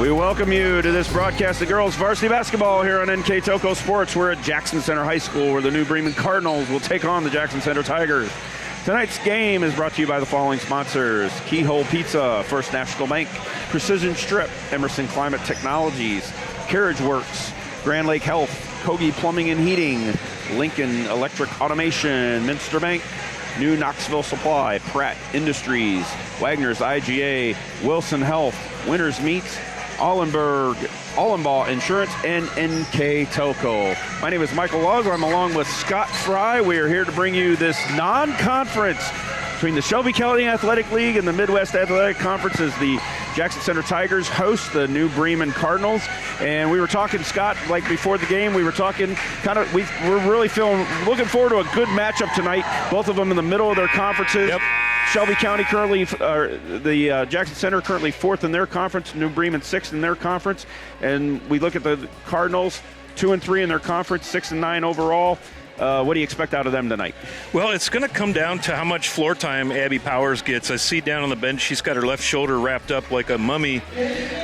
We welcome you to this broadcast of girls varsity basketball here on NKTelco Sports. We're at Jackson Center High School where the new Bremen Cardinals will take on the Jackson Center Tigers. Tonight's game is brought to you by the following sponsors: Keyhole Pizza, First National Bank, Precision Strip, Emerson Climate Technologies, Carriage Works, Grand Lake Health, Kogi Plumbing and Heating, Lincoln Electric Automation, Minster Bank, New Knoxville Supply, Pratt Industries, Wagner's IGA, Wilson Health, Winners Meats, Allenbaugh Insurance, and NKTelco. My name is Michael Laws. I'm along with Scott Fry. We are here to bring you this non-conference between the Shelby County Athletic League and the Midwest Athletic Conference as the Jackson Center Tigers host the new Bremen Cardinals. And we were talking, Scott, like before the game, we were talking we're really looking forward to a good matchup tonight. Both of them in the middle of their conferences. Yep. Shelby County currently, the Jackson Center currently fourth in their conference, New Bremen sixth in their conference. And we look at the Cardinals, 2-3 in their conference, 6-9 overall. What do you expect out of them tonight? Well, it's going to come down to how much floor time Abby Powers gets. I see down on the bench she's got her left shoulder wrapped up like a mummy.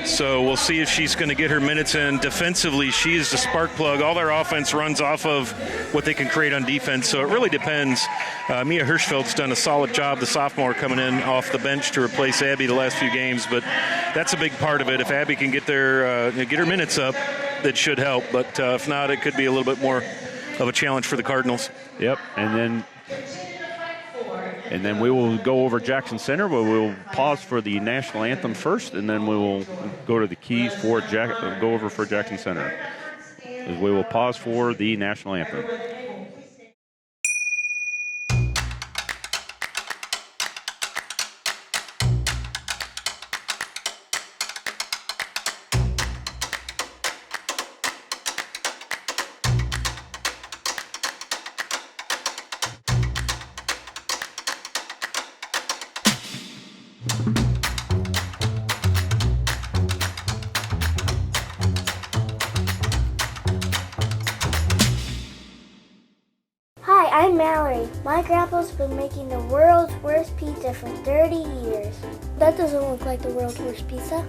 So we'll see if she's going to get her minutes in. Defensively, she is the spark plug. All their offense runs off of what they can create on defense. So it really depends. Mia Hirschfeld's done a solid job, the sophomore, coming in off the bench to replace Abby the last few games. But that's a big part of it. If Abby can get her minutes up, that should help. But if not, it could be a little bit more of a challenge for the Cardinals. Yep, and then we will go over Jackson Center, but we'll pause for the national anthem first, and then we will go to the keys for go over for Jackson Center. As we will pause for the national anthem. I'm Mallory. My grandpa's been making the world's worst pizza for 30 years. That doesn't look like the world's worst pizza.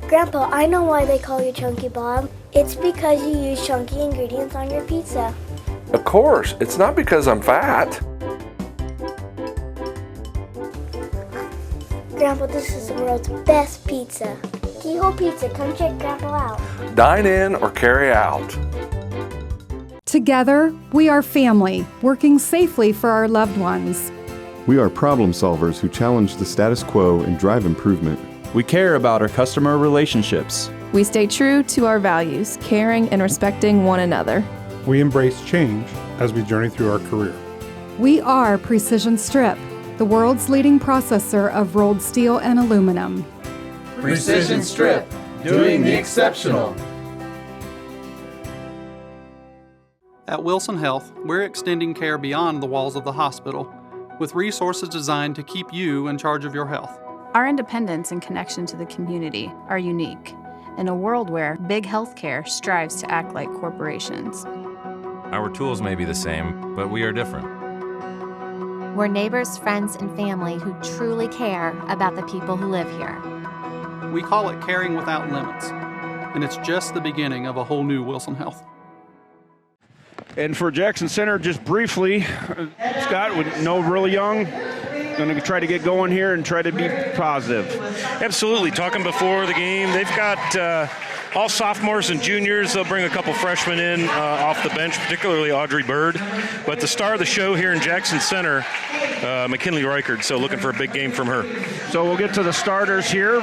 Grandpa, I know why they call you Chunky Bob. It's because you use chunky ingredients on your pizza. Of course, it's not because I'm fat. Grandpa, this is the world's best pizza. Keyhole Pizza, come check Grandpa out. Dine in or carry out. Together, we are family, working safely for our loved ones. We are problem solvers who challenge the status quo and drive improvement. We care about our customer relationships. We stay true to our values, caring and respecting one another. We embrace change as we journey through our career. We are Precision Strip, the world's leading processor of rolled steel and aluminum. Precision Strip, doing the exceptional. At Wilson Health, we're extending care beyond the walls of the hospital, with resources designed to keep you in charge of your health. Our independence and connection to the community are unique in a world where big healthcare strives to act like corporations. Our tools may be the same, but we are different. We're neighbors, friends, and family who truly care about the people who live here. We call it caring without limits, and it's just the beginning of a whole new Wilson Health. And for Jackson Center, just briefly, Scott, with really young, going to try to get going here and try to be positive. Absolutely. Talking before the game, they've got all sophomores and juniors. They'll bring a couple freshmen in off the bench, particularly Audrey Bird. But the star of the show here in Jackson Center, McKinley Reichert, so looking for a big game from her. So we'll get to the starters here.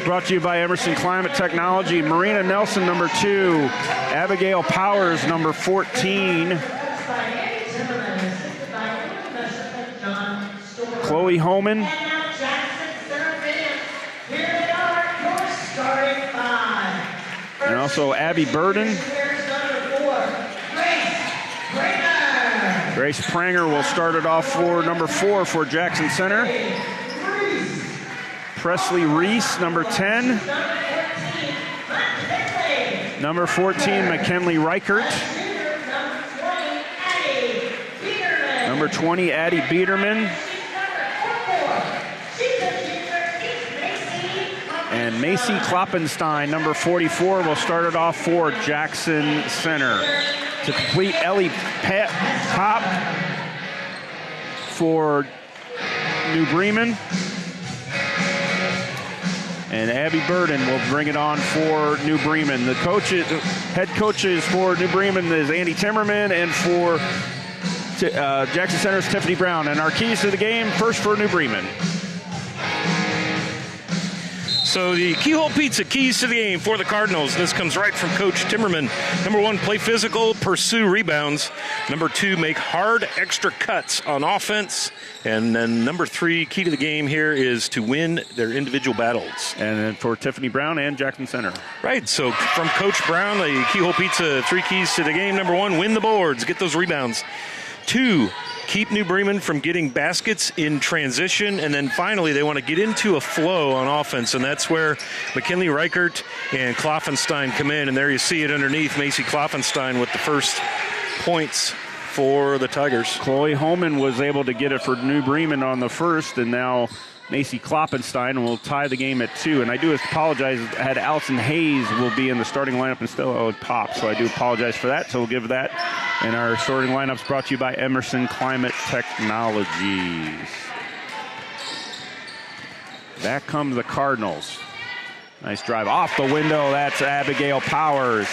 Brought to you by Emerson Climate Technology. Marina Nelson, number 2. Abigail Powers, number 14. Chloe Homan. And also Abby Burden. Grace Pranger will start it off for number 4 for Jackson Center. Presley Reese, number 10. Number 14, McKinley Reichert. Number 20, Addie Biederman. And Macy Kloppenstein, number 44, will start it off for Jackson Center. To complete, Ellie Pop for New Bremen. And Abby Burden will bring it on for New Bremen. The head coaches for New Bremen is Andy Timmerman, and for Jackson Center's Tiffany Brown. And our keys to the game, first for New Bremen. So the Keyhole Pizza keys to the game for the Cardinals. This comes right from Coach Timmerman. Number 1, play physical, pursue rebounds. Number 2, make hard extra cuts on offense. And then number 3, key to the game here is to win their individual battles. And then for Tiffany Brown and Jackson Center. Right, so from Coach Brown, the Keyhole Pizza, 3 keys to the game. Number 1, win the boards, get those rebounds. 2, keep New Bremen from getting baskets in transition. And then finally, they want to get into a flow on offense, and that's where McKinley Reichert and Klopfenstein come in. And there you see it underneath, Macy Klopfenstein with the first points for the Tigers. Chloe Holman was able to get it for New Bremen on the first, and now Macy Kloppenstein will tie the game at 2. And I do apologize, I had Allison Hayes will be in the starting lineup instead of Pop, so I do apologize for that. So we'll give that. And our starting lineup's brought to you by Emerson Climate Technologies. Back come the Cardinals. Nice drive off the window. That's Abigail Powers.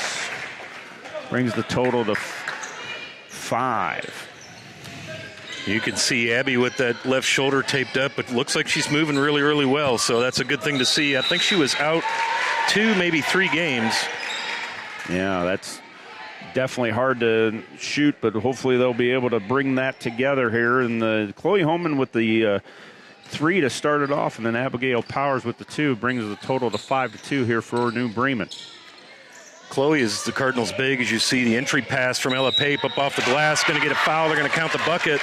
Brings the total to 5. You can see Abby with that left shoulder taped up. It looks like she's moving really, really well, so that's a good thing to see. I think she was out 2, maybe 3 games. Yeah, that's definitely hard to shoot, but hopefully they'll be able to bring that together here. And Chloe Holman with the 3 to start it off, and then Abigail Powers with the 2 brings the total to 5-2 here for New Bremen. Chloe is the Cardinals' big, as you see the entry pass from Ella Pape up off the glass. Going to get a foul. They're going to count the bucket.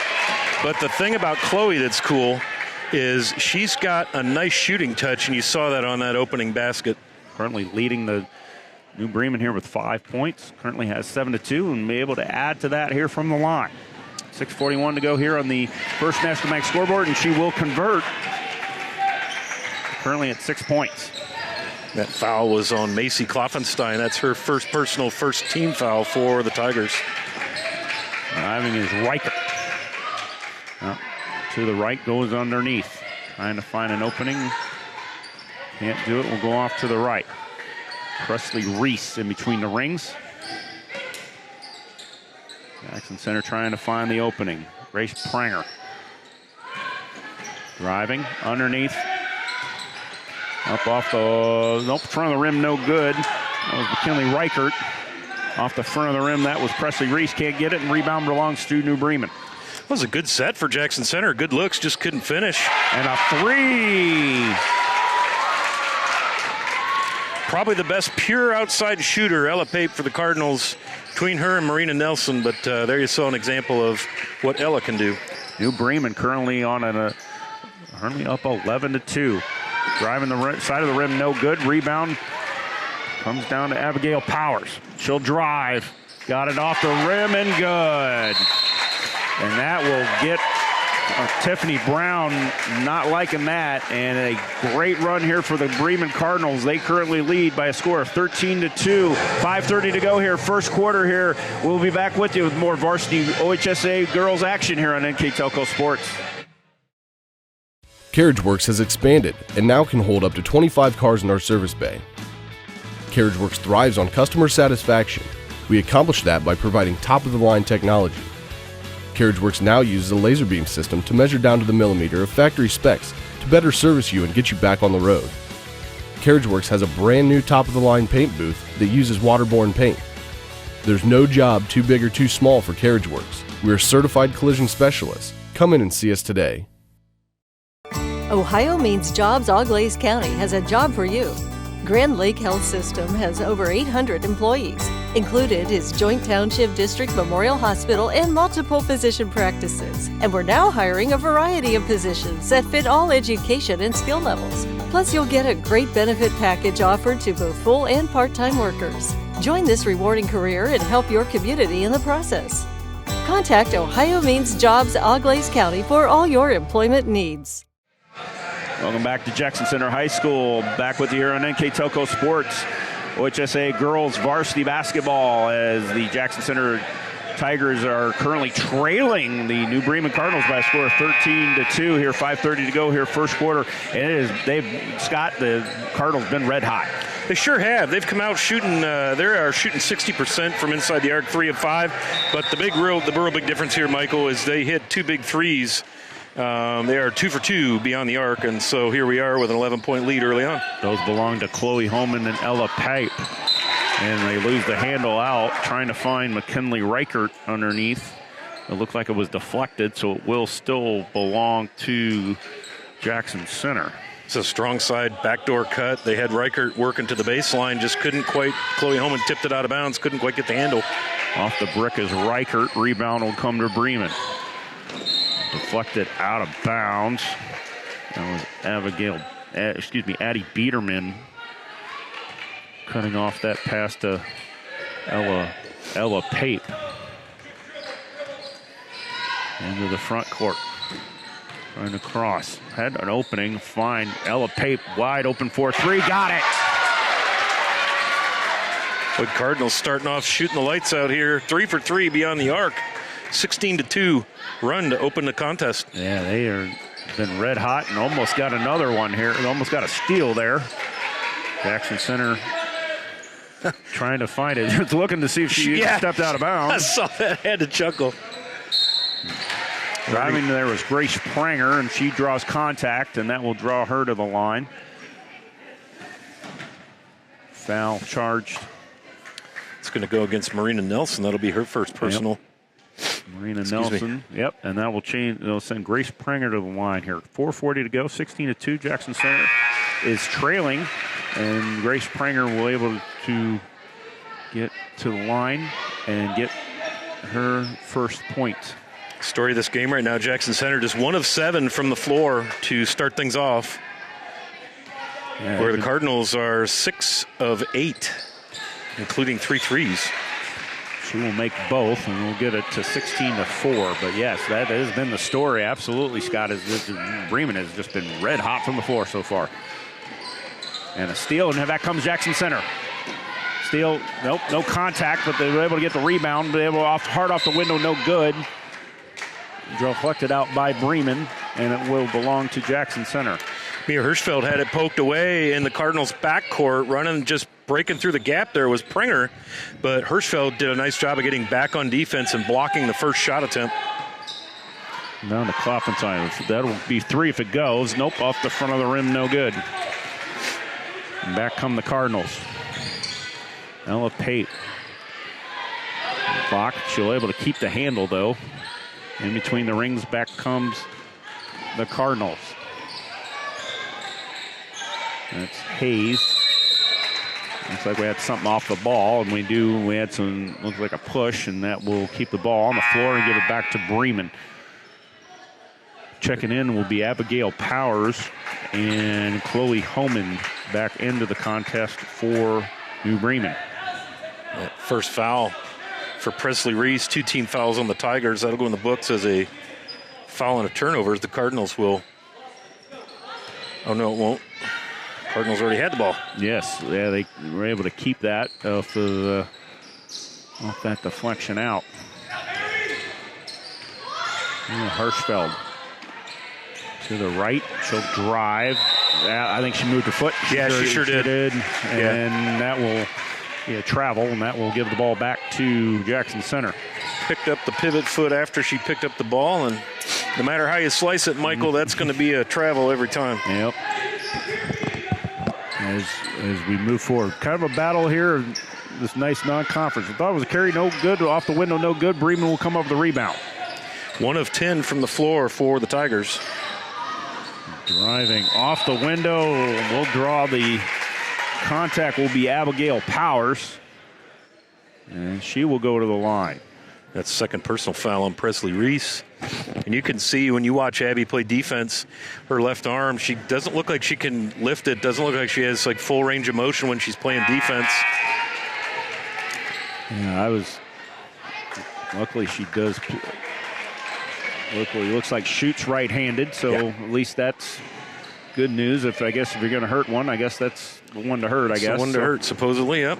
But the thing about Chloe that's cool is she's got a nice shooting touch, and you saw that on that opening basket. Currently leading the New Bremen here with 5 points. Currently has 7-2 and be able to add to that here from the line. 6:41 to go here on the first National Bank scoreboard, and she will convert. Currently at 6 points. That foul was on Macy Klopfenstein. That's her first team foul for the Tigers. Driving is Riker. To the right, goes underneath. Trying to find an opening. Can't do it. We'll go off to the right. Presley Reese in between the rings. Jackson Center trying to find the opening. Grace Pranger. Driving underneath. Up off the front of the rim, no good. That was McKinley Reichert. Off the front of the rim, that was Presley Reese. Can't get it, and rebound belongs to New Bremen. That was a good set for Jackson Center. Good looks, just couldn't finish. And a 3. Probably the best pure outside shooter, Ella Pape for the Cardinals, between her and Marina Nelson. But there you saw an example of what Ella can do. New Bremen currently on currently up 11-2. Driving the side of the rim, no good. Rebound comes down to Abigail Powers. She'll drive. Got it off the rim and good. And that will get Tiffany Brown not liking that. And a great run here for the Bremen Cardinals. They currently lead by a score of 13-2. 5:30 to go here, first quarter here. We'll be back with you with more varsity OHSA girls action here on NKTelco Sports. CarriageWorks has expanded and now can hold up to 25 cars in our service bay. CarriageWorks thrives on customer satisfaction. We accomplish that by providing top-of-the-line technology. CarriageWorks now uses a laser beam system to measure down to the millimeter of factory specs to better service you and get you back on the road. CarriageWorks has a brand new top-of-the-line paint booth that uses waterborne paint. There's no job too big or too small for CarriageWorks. We're certified collision specialists. Come in and see us today. Ohio Means Jobs Auglaize County has a job for you. Grand Lake Health System has over 800 employees. Included is Joint Township District Memorial Hospital and multiple physician practices. And we're now hiring a variety of positions that fit all education and skill levels. Plus, you'll get a great benefit package offered to both full and part-time workers. Join this rewarding career and help your community in the process. Contact Ohio Means Jobs Auglaize County for all your employment needs. Welcome back to Jackson Center High School. Back with you here on NKTelco Sports. OHSA girls varsity basketball as the Jackson Center Tigers are currently trailing the New Bremen Cardinals by a score of 13-2 here, 5:30 to go here, first quarter. And the Cardinals been red hot. They sure have. They've come out shooting. They are shooting 60% from inside the arc, 3 of 5. But the real big difference here, Michael, is they hit 2 big threes. They are 2 for 2 beyond the arc, and so here we are with an 11-point lead early on. Those belong to Chloe Holman and Ella Pipe. And they lose the handle out, trying to find McKinley Reichert underneath. It looked like it was deflected, so it will still belong to Jackson Center. It's a strong side backdoor cut. They had Reichert working to the baseline, just couldn't quite. Chloe Holman tipped it out of bounds, couldn't quite get the handle. Off the brick is Reichert. Rebound will come to Bremen. Deflected out of bounds. That was Addie Biederman cutting off that pass to Ella Pape. Into the front court. Trying to cross. Had an opening. Fine. Ella Pape wide open for 3. Got it. Good Cardinals starting off shooting the lights out here. 3 for 3 beyond the arc. 16-2 run to open the contest. Yeah, they are been red hot and almost got another one here. Almost got a steal there. Jackson Center trying to find it. It's looking to see if she stepped out of bounds. I saw that. I had to chuckle. Driving there was Grace Pranger, and she draws contact, and that will draw her to the line. Foul charged. It's going to go against Marina Nelson. That'll be her first personal. Yep. Marina Nelson. Yep, and that will change. They'll send Grace Pranger to the line here. 4:40 to go. 16-2. Jackson Center is trailing, and Grace Pranger will able to get to the line and get her first point. Story of this game right now, Jackson Center just 1 of 7 from the floor to start things off. Yeah, where the Cardinals are 6 of 8, including 3 threes. She will make both, and we'll get it to 16-4. But yes, that has been the story. Absolutely, Scott. Bremen has just been red hot from the floor so far. And a steal, and back comes Jackson Center. Steal, nope, no contact, but they were able to get the rebound. They were hard off the window, no good. Deflected out by Bremen, and it will belong to Jackson Center. Mia Hirschfeld had it poked away in the Cardinals' backcourt. Running, just breaking through the gap there was Pranger, but Hirschfeld did a nice job of getting back on defense and blocking the first shot attempt. Down to Klopfenstein. That'll be 3 if it goes. Nope, off the front of the rim, no good. And back come the Cardinals. Ella Pape. Block. She'll able to keep the handle, though. In between the rings, back comes the Cardinals. That's Hayes. Looks like we had something off the ball, and we had some, looks like a push, and that will keep the ball on the floor and give it back to Bremen. Checking in will be Abigail Powers and Chloe Homan back into the contest for New Bremen. That first foul for Presley Reese, 2 team fouls on the Tigers. That'll go in the books as a foul and a turnover. The Cardinals will. Oh, no, it won't. Cardinals already had the ball. Yes, yeah, they were able to keep that off that deflection out. Hirschfeld to the right. She'll drive. I think she moved her foot. Yeah, she sure did. And that will travel, and that will give the ball back to Jackson Center. Picked up the pivot foot after she picked up the ball, and no matter how you slice it, Michael, that's going to be a travel every time. Yep. As we move forward. Kind of a battle here, this nice non-conference. I thought it was a carry, no good. Off the window, no good. Bremen will come up with the rebound. 1 of 10 from the floor for the Tigers. Driving off the window. We'll draw the contact. Will be Abigail Powers. And she will go to the line. That's second personal foul on Presley Reese. And you can see when you watch Abby play defense, her left arm, she doesn't look like she can lift it. Doesn't look like she has like full range of motion when she's playing defense. Yeah, luckily she does. Luckily, looks like shoots right-handed, so at least that's good news. If you're going to hurt one, I guess that's the one to hurt. I guess the one to hurt, supposedly. Yep.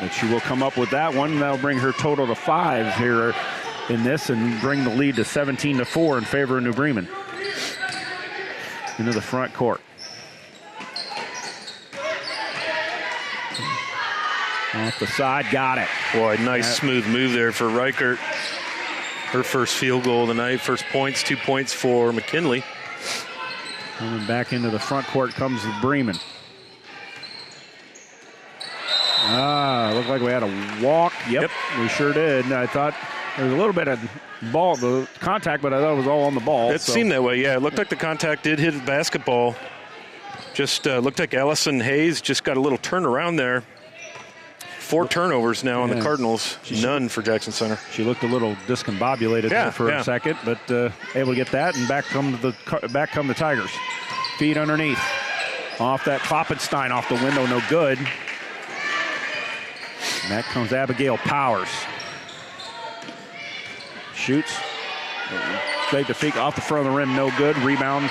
But she will come up with that one. That'll bring her total to 5 here in this, and bring the lead to 17-4 in favor of New Bremen. Into the front court. Off the side, got it. Boy, nice smooth move there for Reichert. Her first field goal of the night, first points, 2 points for McKinley. Coming back into the front court comes Bremen. Looked like we had a walk. Yep, we sure did. And I thought there was a little bit of the contact, but I thought it was all on the ball. It seemed that way, yeah. It looked like the contact did hit the basketball. Just looked like Allison Hayes just got a little turnaround there. 4 turnovers now on the Cardinals, none for Jackson Center. She looked a little discombobulated there for a second, but able to get that, and back come the Tigers. Feet underneath. Off that Kloppenstein off the window, no good. And that comes Abigail Powers. Shoots. Fake to feet off the front of the rim, no good. Rebound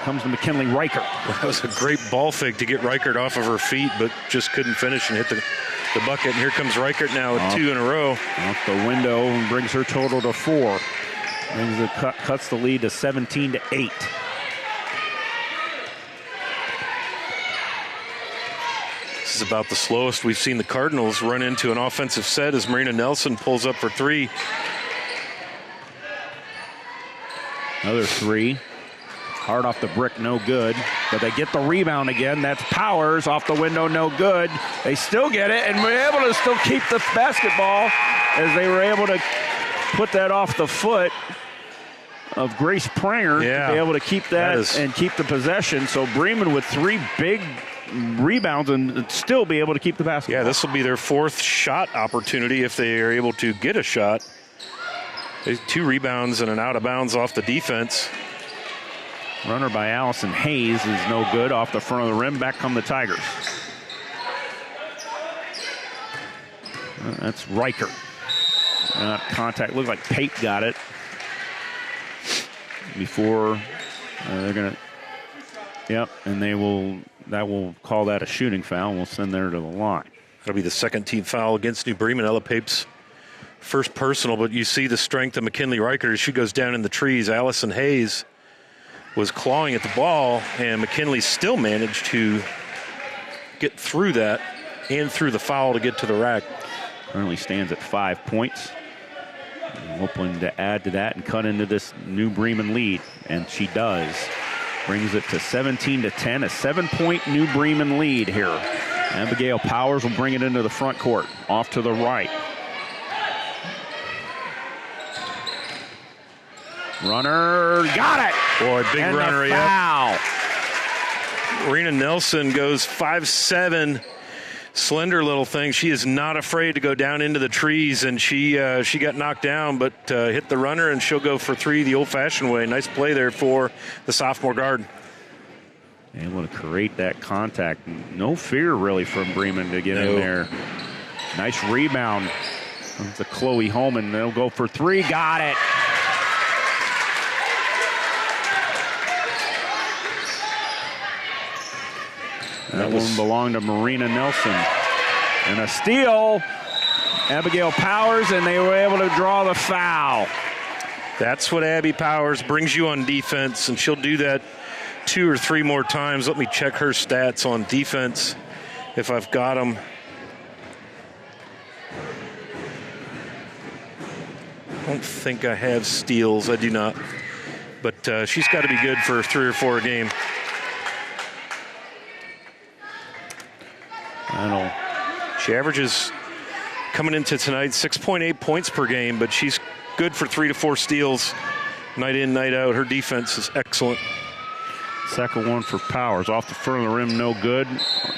comes to McKinley Reichert. That was a great ball fake to get Reichert off of her feet, but just couldn't finish and hit the bucket. And here comes Reichert now with 2 in a row. Off the window and brings her total to 4. Cuts the lead to 17-8. This is about the slowest we've seen the Cardinals run into an offensive set as Marina Nelson pulls up for 3. Another 3. Hard off the brick, no good. But they get the rebound again. That's Powers off the window, no good. They still get it, and we're able to still keep the basketball as they were able to put that off the foot of Grace Pranger to be able to keep that and keep the possession. So Bremen with 3 big rebounds and still be able to keep the basketball. Yeah, this will be their 4th shot opportunity if they are able to get a shot. 2 rebounds and an out of bounds off the defense. Runner by Allison Hayes is no good off the front of the rim. Back come the Tigers. That's Reichert. Contact. Looked like Pate got it before they're going to. Yep, and that will call that a shooting foul. We'll send there to the line. That'll be the second team foul against New Bremen. Ella Pape's first personal, but you see the strength of McKinley Reichert as she goes down in the trees. Allison Hayes was clawing at the ball, and McKinley still managed to get through that and through the foul to get to the rack. Currently stands at 5 points. Hoping to add to that and cut into this New Bremen lead, and she does. Brings it to 17-10, a 7-point New Bremen lead here. Abigail Powers will bring it into the front court, off to the right. Runner, got it! Boy, big and runner, foul. Marina Nelson goes 5'7", slender little thing. She is not afraid to go down into the trees, and she got knocked down, but hit the runner, and she'll go for 3 the old-fashioned way. Nice play there for the sophomore guard. Able to create that contact. No fear, really, from Bremen to get in there. Nice rebound. It's a Chloe Holman. They'll go for 3. Got it. That one belonged to Marina Nelson. And a steal, Abigail Powers, and they were able to draw the foul. That's what Abby Powers brings you on defense, and she'll do that 2 or 3 more times. Let me check her stats on defense if I've got them. I don't think I have steals. I do not. But she's got to be good for 3 or 4 a game. She averages, coming into tonight, 6.8 points per game, but she's good for 3 to 4 steals night in, night out. Her defense is excellent. Second one for Powers. Off the front of the rim, no good.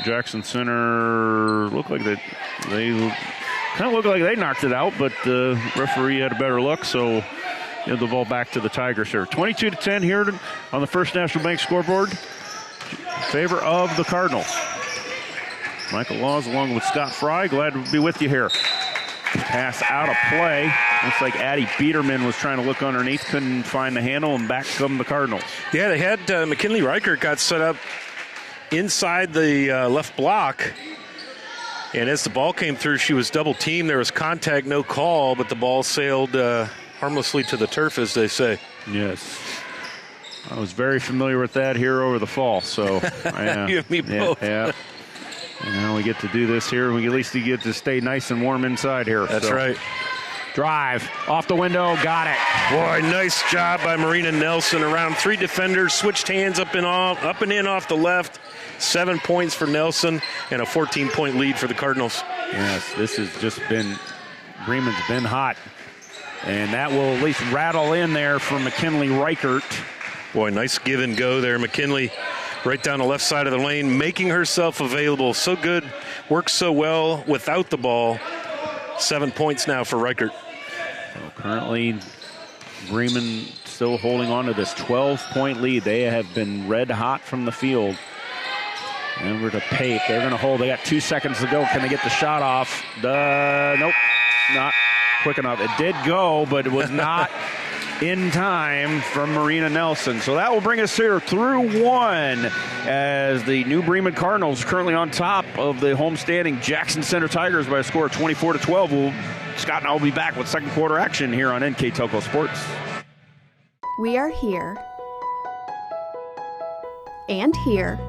Jackson Center looked like they kind of looked like they knocked it out, but the referee had a better look, so give the ball back to the Tigers here. 22-10 here on the First National Bank scoreboard in favor of the Cardinals. Michael Laws along with Scott Fry. Glad to be with you here. Pass out of play. Looks like Addie Biederman was trying to look underneath, couldn't find the handle, and back come the Cardinals. Yeah, they had McKinley Reichert got set up inside the left block. And as the ball came through, she was double teamed. There was contact, no call, but the ball sailed harmlessly to the turf, as they say. Yes. I was very familiar with that here over the fall. So you and me both. Yeah. And now we get to do this here. We at least get to stay nice and warm inside here. That's right. Drive off the window, got it. Boy, nice job by Marina Nelson. Around 3 defenders, switched hands up and in off the left. 7 points for Nelson and a 14-point lead for the Cardinals. Yes, this has just been, Bremen's been hot. And that will at least rattle in there for McKinley Reichert. Boy, nice give and go there. McKinley right down the left side of the lane, making herself available. So good, works so well without the ball. 7 points now for Reichert. So currently, Bremen still holding on to this 12-point lead. They have been red hot from the field. And we're to Pape. They're going to hold. They got 2 seconds to go. Can they get the shot off? Nope, not quick enough. It did go, but it was not in time from Marina Nelson. So that will bring us here through 1 as the New Bremen Cardinals currently on top of the homestanding Jackson Center Tigers by a score of 24-12. Scott and I will be back with second quarter action here on NKTelco Sports. We are here and here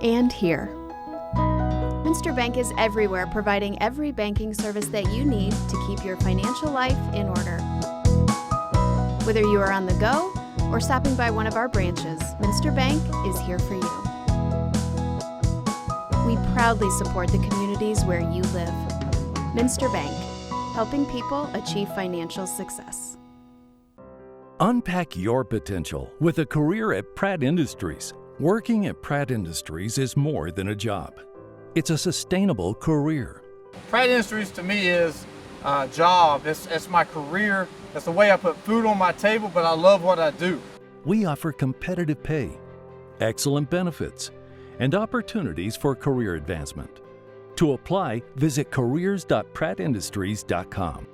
and here. Minster Bank is everywhere, providing every banking service that you need to keep your financial life in order. Whether you are on the go or stopping by one of our branches, Minster Bank is here for you. We proudly support the communities where you live. Minster Bank, helping people achieve financial success. Unpack your potential with a career at Pratt Industries. Working at Pratt Industries is more than a job. It's a sustainable career. Pratt Industries to me is a job. It's my career. It's the way I put food on my table, but I love what I do. We offer competitive pay, excellent benefits, and opportunities for career advancement. To apply, visit careers.prattindustries.com.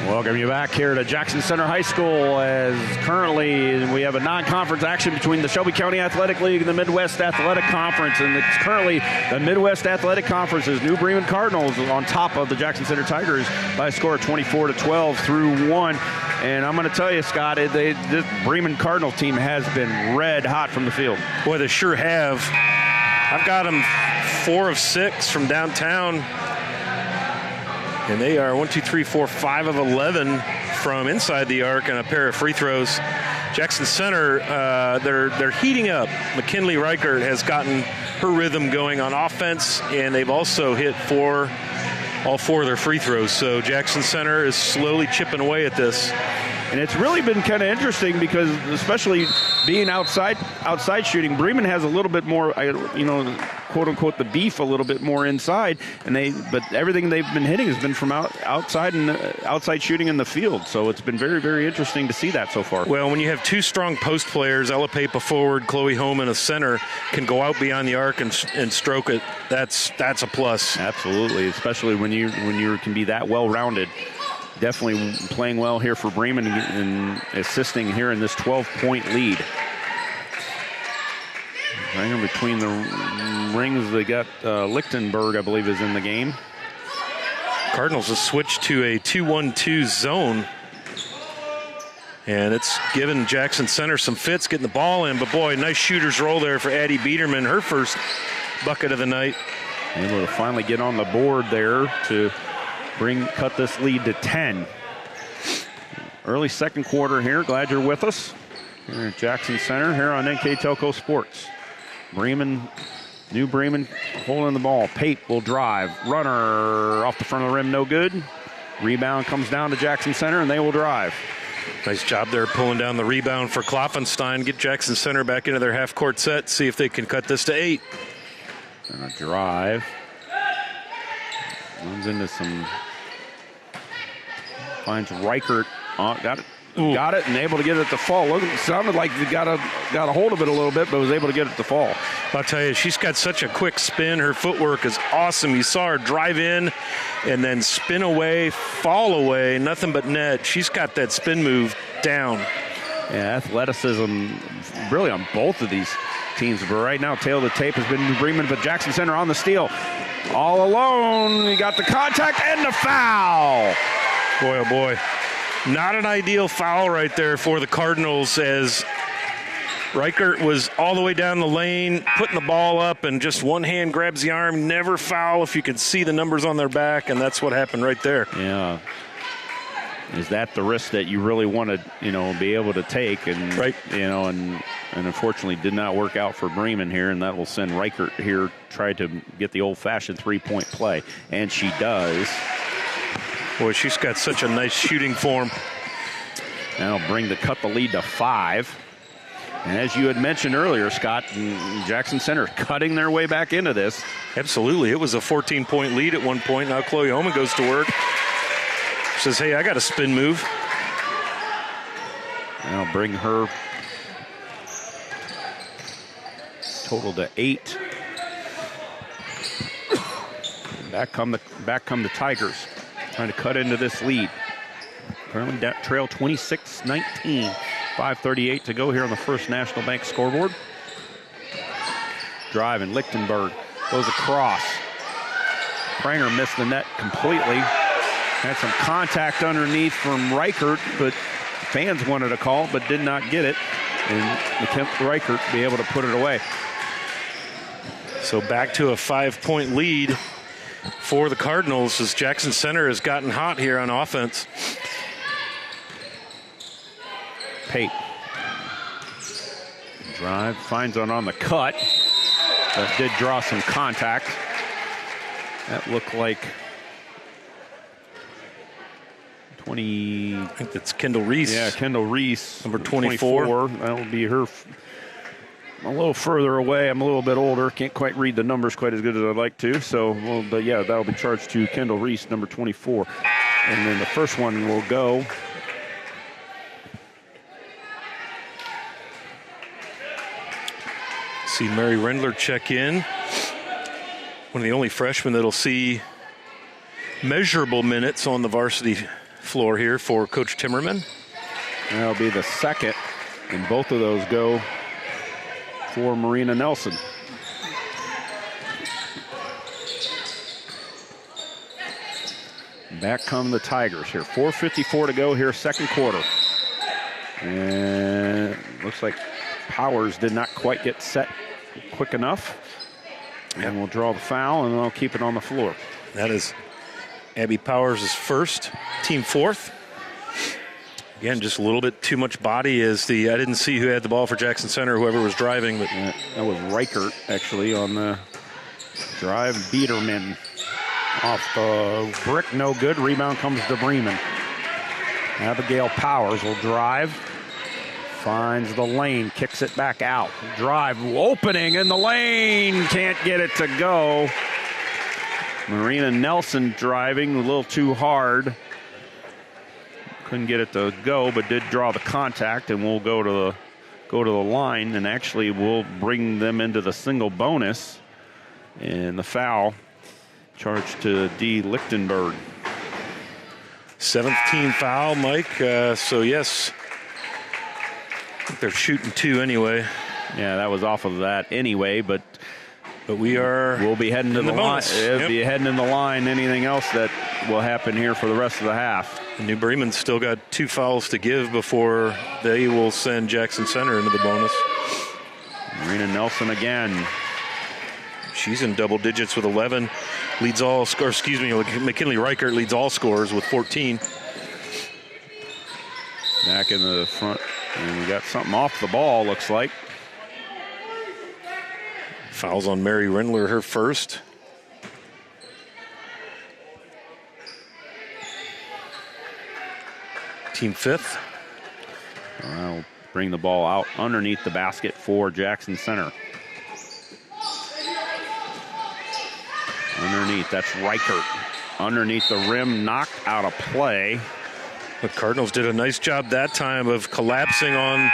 Welcome you back here to Jackson Center High School as currently we have a non-conference action between the Shelby County Athletic League and the Midwest Athletic Conference. And it's currently the Midwest Athletic Conference's New Bremen Cardinals on top of the Jackson Center Tigers by a score of 24-12 through 1. And I'm going to tell you, Scott, this Bremen Cardinals team has been red hot from the field. Boy, they sure have. I've got them 4 of 6 from downtown. And they are 5 of 11 from inside the arc and a pair of free throws. Jackson Center, they're heating up. McKinley Reichert has gotten her rhythm going on offense, and they've also hit all 4 of their free throws. So Jackson Center is slowly chipping away at this. And it's really been kind of interesting because, especially being outside shooting, Bremen has a little bit more, quote unquote, the beef a little bit more inside, but everything they've been hitting has been from outside and outside shooting in the field. So it's been very, very interesting to see that so far. Well, when you have 2 strong post players, Ella Pape a forward, Chloe Holman a center, can go out beyond the arc and stroke it. That's a plus. Absolutely, especially when you can be that well rounded. Definitely playing well here for Bremen and assisting here in this 12-point lead. Right in between the rings, they got Lichtenberg, I believe, is in the game. Cardinals have switched to a 2-1-2 zone. And it's given Jackson Center some fits getting the ball in. But, boy, nice shooter's roll there for Addie Biederman, her first bucket of the night. Able to finally get on the board there to cut this lead to 10. Early second quarter here. Glad you're with us here at Jackson Center here on NKTelco Sports. New Bremen holding the ball. Pape will drive. Runner off the front of the rim, no good. Rebound comes down to Jackson Center, and they will drive. Nice job there pulling down the rebound for Kloffenstein. Get Jackson Center back into their half-court set. See if they can cut this to 8. And a drive. Runs into finds Reichert. Got it. got it and able to get it to fall. Look, it sounded like he got a hold of it a little bit, but was able to get it to fall. I'll tell you, she's got such a quick spin. Her footwork is awesome. You saw her drive in and then spin away, fall away, nothing but net. She's got that spin move down. Yeah, athleticism really on both of these teams. But right now, tail of the tape has been New Bremen, but Jackson Center on the steal. All alone. He got the contact and the foul. Boy, oh boy. Not an ideal foul right there for the Cardinals, as Reichert was all the way down the lane, putting the ball up, and just one hand grabs the arm. Never foul if you can see the numbers on their back, and that's what happened right there. Yeah. Is that the risk that you really want to, be able to take? And, right. And unfortunately did not work out for Bremen here, and that will send Reichert here try to get the old-fashioned three-point play. And she does. Boy, she's got such a nice shooting form. That'll cut the lead to 5. And as you had mentioned earlier, Scott, Jackson Center cutting their way back into this. Absolutely. It was a 14-point lead at one point. Now Chloe Homan goes to work. Says, hey, I got a spin move. That'll bring her total to 8. Back come the Tigers, trying to cut into this lead. Currently trail 26-19. 5:38 to go here on the First National Bank scoreboard. Driving, Lichtenberg goes across. Pranger missed the net completely. Had some contact underneath from Reichert, but fans wanted a call but did not get it. And Reichert be able to put it away. So back to a 5-point lead for the Cardinals as Jackson Center has gotten hot here on offense. Pate. Drive, finds one on the cut. That did draw some contact. That looked like 20. I think that's Kendall Reese. Yeah, Kendall Reese. Number 24. That will be her. A little further away. I'm a little bit older. Can't quite read the numbers quite as good as I'd like to. So, but yeah, that'll be charged to Kendall Reese, number 24. And then the first one will go. See Mary Rendler check in. One of the only freshmen that'll see measurable minutes on the varsity floor here for Coach Timmerman. That'll be the second, and both of those go for Marina Nelson. Back come the Tigers here. 4:54 to go here, second quarter. And looks like Powers did not quite get set quick enough. And we'll draw the foul, and they'll keep it on the floor. That is Abby Powers' first, team fourth. Again, just a little bit too much body as I didn't see who had the ball for Jackson Center, whoever was driving. But that was Reichert, actually, on the drive. Biederman off the brick, no good. Rebound comes to Bremen. Abigail Powers will drive. Finds the lane, kicks it back out. Drive, opening in the lane. Can't get it to go. Marina Nelson driving a little too hard. Couldn't get it to go, but did draw the contact, and we'll go to the line, and actually we'll bring them into the single bonus. And the foul charged to D. Lichtenberg. 7th team foul, Mike. So yes, I think they're shooting 2 anyway. Yeah, that was off of that anyway, but we'll be heading to the line. It'll be heading in the line. Anything else that will happen here for the rest of the half. New Bremen's still got 2 fouls to give before they will send Jackson Center into the bonus. Marina Nelson again. She's in double digits with 11. Leads all scores. Excuse me, McKinley Reichert leads all scores with 14. Back in the front, and we got something off the ball, looks like. Fouls on Mary Rendler, her first. Team 5th. I'll bring the ball out underneath the basket for Jackson Center. Underneath, that's Reichert. Underneath the rim, knocked out of play. The Cardinals did a nice job that time of collapsing on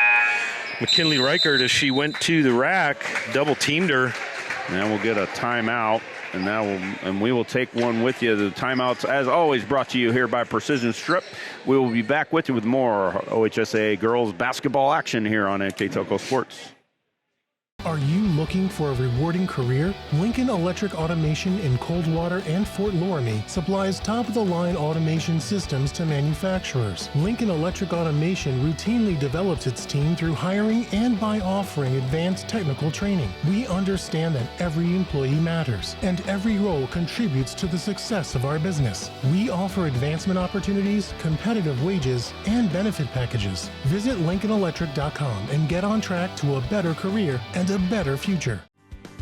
McKinley Reichert as she went to the rack, double teamed her. Now we'll get a timeout, and we will take one with you. The timeouts, as always, brought to you here by Precision Strip. We will be back with you with more OHSA girls basketball action here on NKTelco Sports. Are you looking for a rewarding career? Lincoln Electric Automation in Coldwater and Fort Loramie supplies top-of-the-line automation systems to manufacturers. Lincoln Electric Automation routinely develops its team through hiring and by offering advanced technical training. We understand that every employee matters, and every role contributes to the success of our business. We offer advancement opportunities, competitive wages, and benefit packages. Visit LincolnElectric.com and get on track to a better career and a better future.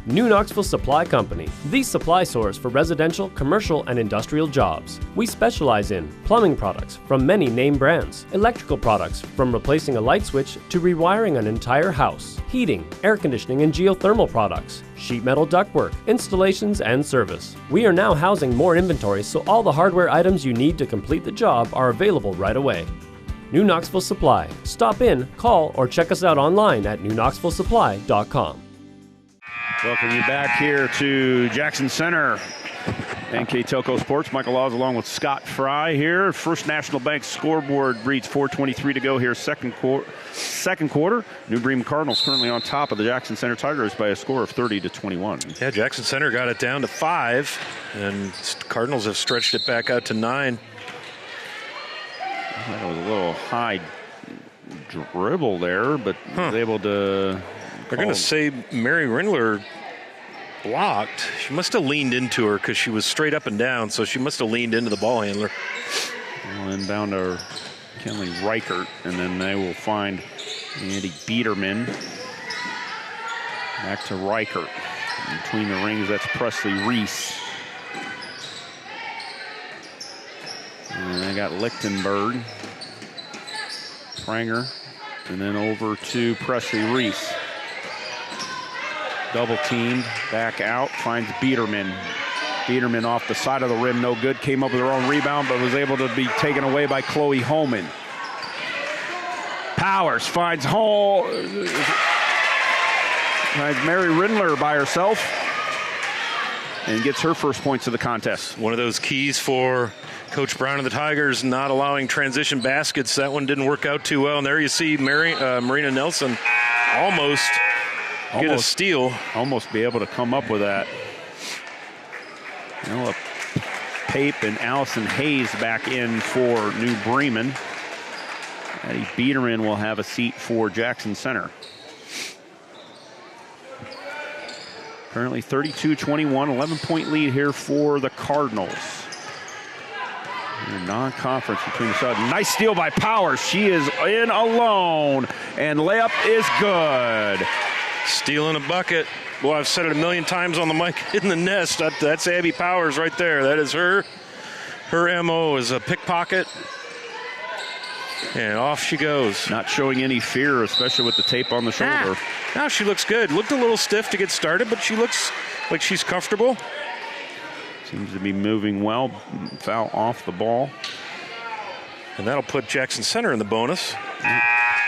New Knoxville Supply Company, the supply source for residential, commercial, and industrial jobs. We specialize in plumbing products from many name brands, electrical products from replacing a light switch to rewiring an entire house, heating, air conditioning, and geothermal products, sheet metal ductwork, installations, and service. We are now housing more inventory, so all the hardware items you need to complete the job are available right away. New Knoxville Supply. Stop in, call, or check us out online at newknoxvillesupply.com. Welcome you back here to Jackson Center. NKTelco Sports. Michael Laws along with Scott Fry here. First National Bank scoreboard reads 4:23 to go here, second quarter. New Bremen Cardinals currently on top of the Jackson Center Tigers by a score of 30-21. Yeah, Jackson Center got it down to 5, and Cardinals have stretched it back out to 9. That was a little high dribble there, but was able to. They're going to say Mary Rindler blocked. She must have leaned into her because she was straight up and down, so she must have leaned into the ball handler. Well, inbound to Kenley Reichert, and then they will find Andy Biederman. Back to Reichert. Between the rings, that's Presley Reese. And I got Lichtenberg, Pranger, and then over to Presley Reese. Double teamed, back out, finds Biederman. Biederman off the side of the rim, no good. Came up with her own rebound, but was able to be taken away by Chloe Holman. Powers finds Mary Rindler by herself and gets her first points of the contest. One of those keys for Coach Brown and the Tigers, not allowing transition baskets. That one didn't work out too well. And there you see Marina Nelson almost get a steal. Almost be able to come up with that. Ella Pape and Allison Hayes back in for New Bremen. Eddie Biederman will have a seat for Jackson Center. Currently 32-21, 11-point lead here for the Cardinals. Non-conference between the sides. Nice steal by Powers. She is in alone, and layup is good. Stealing a bucket. Boy, I've said it a million times on the mic in the nest. That's Abby Powers right there. That is her. Her MO is a pickpocket. And off she goes. Not showing any fear, especially with the tape on the shoulder. Now she looks good. Looked a little stiff to get started, but she looks like she's comfortable. Seems to be moving well. Foul off the ball. And that'll put Jackson Center in the bonus.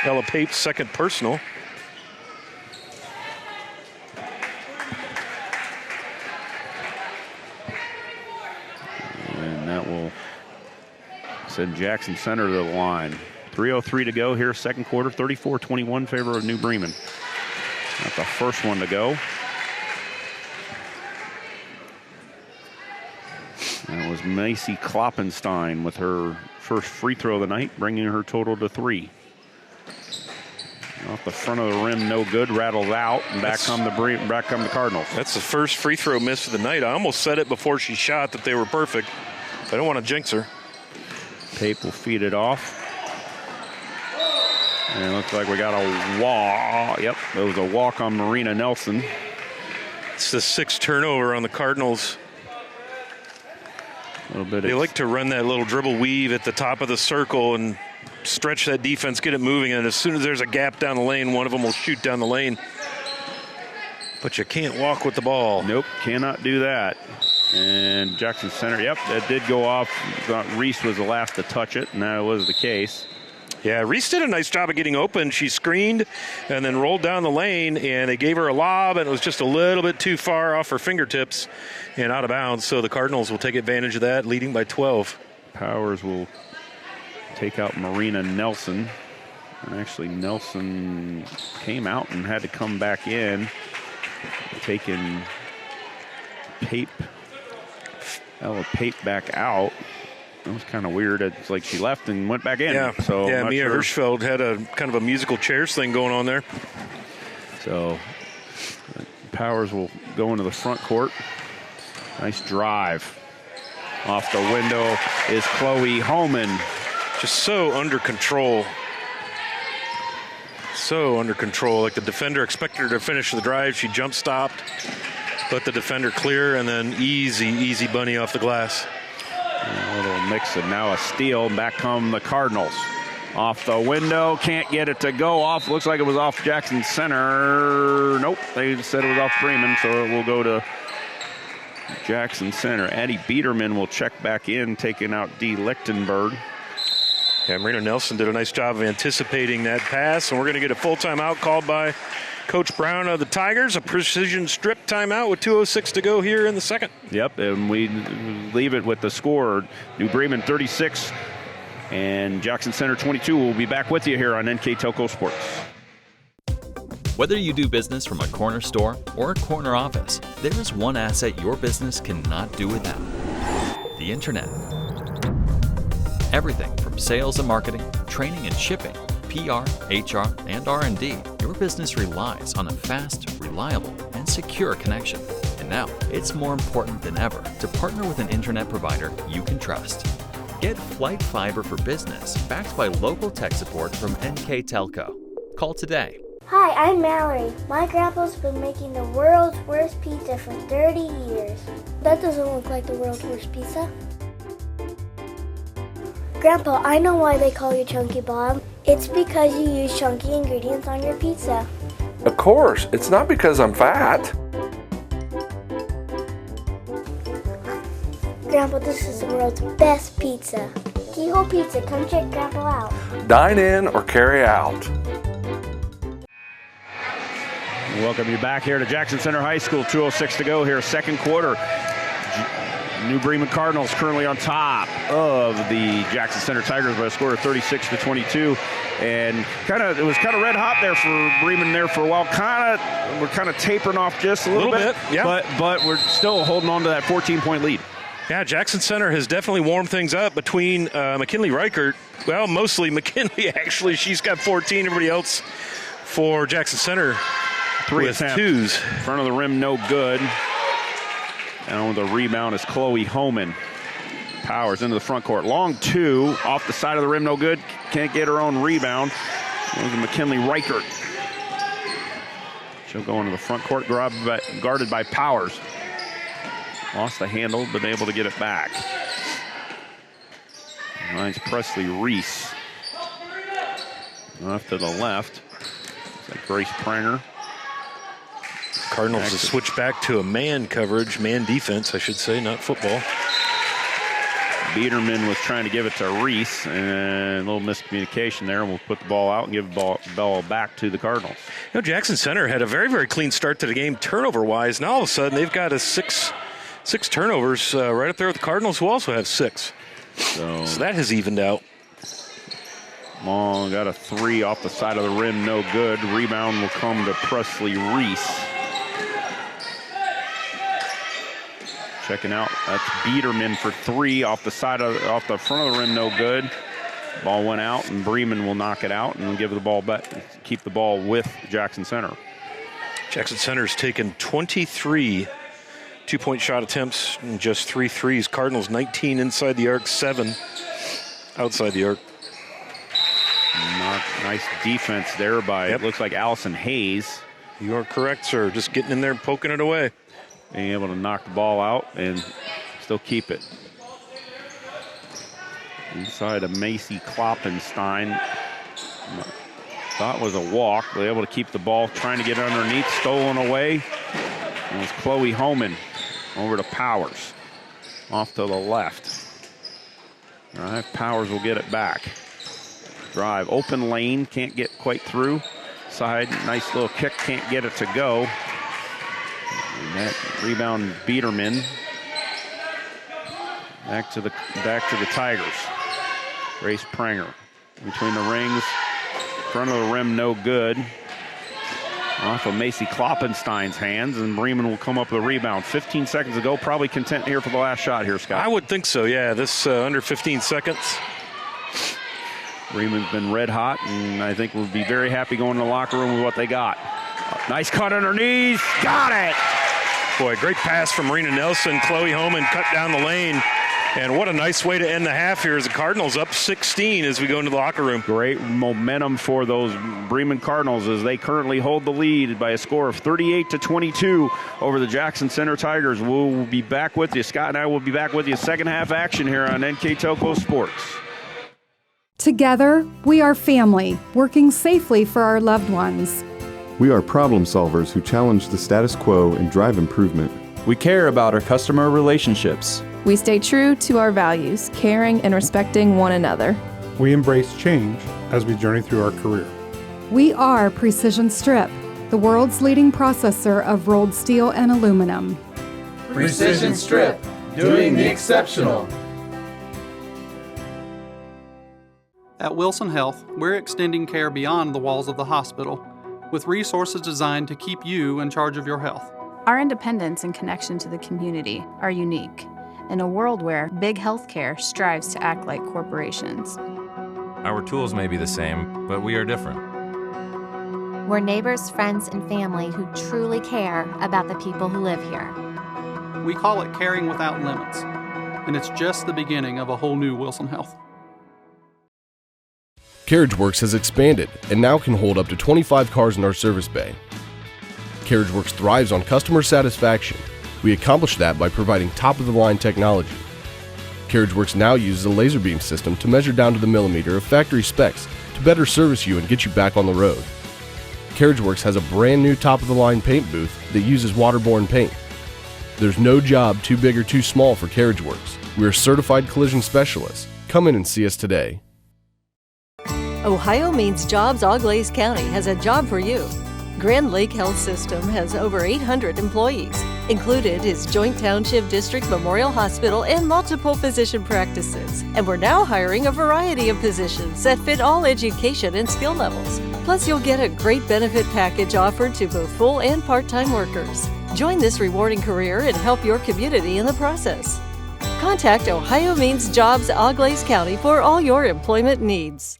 Ella Pape's second personal. And that will send Jackson Center to the line. 3:03 to go here, second quarter. 34-21 favor of New Bremen. That's the first one to go. That was Macy Kloppenstein with her first free throw of the night, bringing her total to 3. Off the front of the rim, no good, rattled out, and back come the Cardinals. That's the first free throw miss of the night. I almost said it before she shot that they were perfect. I don't want to jinx her. Pape will feed it off. And it looks like we got a walk. Yep, there was a walk on Marina Nelson. It's the 6th turnover on the Cardinals. They like to run that little dribble weave at the top of the circle and stretch that defense, get it moving, and as soon as there's a gap down the lane, one of them will shoot down the lane. But you can't walk with the ball. Nope, cannot do that. And Jackson Center, yep, that did go off. Thought Reese was the last to touch it, and that was the case. Yeah, Reese did a nice job of getting open. She screened and then rolled down the lane, and they gave her a lob, and it was just a little bit too far off her fingertips and out of bounds. So the Cardinals will take advantage of that, leading by 12. Powers will take out Marina Nelson. And actually, Nelson came out and had to come back in, taking Ella Pape back out. That was kind of weird. It's like she left and went back in. Yeah, so yeah. Mia Hirschfeld had a kind of a musical chairs thing going on there. So Powers will go into the front court. Nice drive. Off the window is Chloe Homan. Just so under control. So under control. Like the defender expected her to finish the drive. She jump stopped, let the defender clear, and then easy bunny off the glass. A little mix, and now a steal. Back come the Cardinals. Off the window, can't get it to go off. Looks like it was off Jackson Center. Nope, they said it was off Bremen, so it will go to Jackson Center. Addie Biederman will check back in, taking out Dee Lichtenberg. Yeah, Marina Nelson did a nice job of anticipating that pass, and we're going to get a full timeout called by Coach Brown of the Tigers, a precision strip timeout with 2:06 to go here in the second. Yep, and we leave it with the score. New Bremen 36 and Jackson Center 22. We'll be back with you here on NKTelco Sports. Whether you do business from a corner store or a corner office, there is one asset your business cannot do without: the Internet. Everything from sales and marketing, training and shipping, PR, HR, and R&D, your business relies on a fast, reliable, and secure connection. And now, it's more important than ever to partner with an internet provider you can trust. Get Flight Fiber for Business, backed by local tech support from NKTelco. Call today. Hi, I'm Mallory. My grandpa's been making the world's worst pizza for 30 years. That doesn't look like the world's worst pizza. Grandpa, I know why they call you Chunky Bob. It's because you use chunky ingredients on your pizza. Of course, it's not because I'm fat. Grandpa, this is the world's best pizza. Keyhole Pizza, come check Grandpa out. Dine in or carry out. Welcome you back here to Jackson Center High School. 2:06 to go here, second quarter. New Bremen Cardinals currently on top of the Jackson Center Tigers by a score of 36-22, and it was kind of red hot there for Bremen there for a while. We're kind of tapering off just a little bit, yeah. But we're still holding on to that 14-point lead. Yeah, Jackson Center has definitely warmed things up between McKinley Reichert. Well, mostly McKinley actually. She's got 14. Everybody else for Jackson Center with twos. Front of the rim, no good. And the rebound is Chloe Homan. Powers into the front court. Long two, off the side of the rim, no good. Can't get her own rebound. It was McKinley Reichert. She'll go into the front court, guarded by Powers. Lost the handle, but able to get it back. Nice Presley Reese. Off to the left. It's like Grace Pranger. Cardinals have switched back to a man coverage, man defense, I should say, not football. Biederman was trying to give it to Reese, and a little miscommunication there, and we'll put the ball out and give the ball back to the Cardinals. You know, Jackson Center had a very, very clean start to the game turnover-wise. Now all of a sudden they've got six turnovers right up there with the Cardinals, who also have 6. So that has evened out. Long got a 3 off the side of the rim, no good. Rebound will come to Presley Reese. Checking out, that's Biederman for 3 off the front of the rim, no good. Ball went out, and Bremen will knock it out and give the ball back, keep the ball with Jackson Center. Jackson Center's taken 23 two-point shot attempts and just 3 threes. Cardinals 19 inside the arc, 7 outside the arc. Nice defense there by, it looks like Allison Hayes. You are correct, sir. Just getting in there and poking it away. Being able to knock the ball out and still keep it. Inside of Macy Kloppenstein. Thought was a walk, but able to keep the ball, trying to get underneath, stolen away. And it was Chloe Homan over to Powers. off to the left. All right, Powers will get it back. Drive, open lane, can't get quite through. Side, nice little kick, can't get it to go. And that rebound, Biederman. Back to the Tigers. Grace Pranger between the rings. Front of the rim, no good. Off of Macy Kloppenstein's hands, and Bremen will come up with a rebound. 15 seconds to go, probably content here for the last shot here, Scott. I would think so, yeah. This under 15 seconds. Bremen's been red hot, and I think we'll be very happy going to the locker room with what they got. Nice cut underneath. Got it! Boy, great pass from Marina Nelson. Chloe Homan cut down the lane. And what a nice way to end the half here as the Cardinals up 16 as we go into the locker room. Great momentum for those Bremen Cardinals as they currently hold the lead by a score of 38-22 over the Jackson Center Tigers. We'll be back with you. Scott and I will be back with you second half action here on NKTelco Sports. Together, we are family, working safely for our loved ones. We are problem solvers who challenge the status quo and drive improvement. We care about our customer relationships. We stay true to our values, caring and respecting one another. We embrace change as we journey through our career. We are Precision Strip, the world's leading processor of rolled steel and aluminum. Precision Strip, doing the exceptional. At Wilson Health, we're extending care beyond the walls of the hospital with resources designed to keep you in charge of your health. Our independence and connection to the community are unique in a world where big healthcare strives to act like corporations. Our tools may be the same, but we are different. We're neighbors, friends, and family who truly care about the people who live here. We call it caring without limits, and it's just the beginning of a whole new Wilson Health. CarriageWorks has expanded and now can hold up to 25 cars in our service bay. CarriageWorks thrives on customer satisfaction. We accomplish that by providing top-of-the-line technology. CarriageWorks now uses a laser beam system to measure down to the millimeter of factory specs to better service you and get you back on the road. CarriageWorks has a brand new top-of-the-line paint booth that uses waterborne paint. There's no job too big or too small for CarriageWorks. We are certified collision specialists. Come in and see us today. Ohio Means Jobs Auglaize County has a job for you. Grand Lake Health System has over 800 employees. Included is Joint Township District Memorial Hospital and multiple physician practices. And we're now hiring a variety of positions that fit all education and skill levels. Plus, you'll get a great benefit package offered to both full and part-time workers. Join this rewarding career and help your community in the process. Contact Ohio Means Jobs Auglaize County for all your employment needs.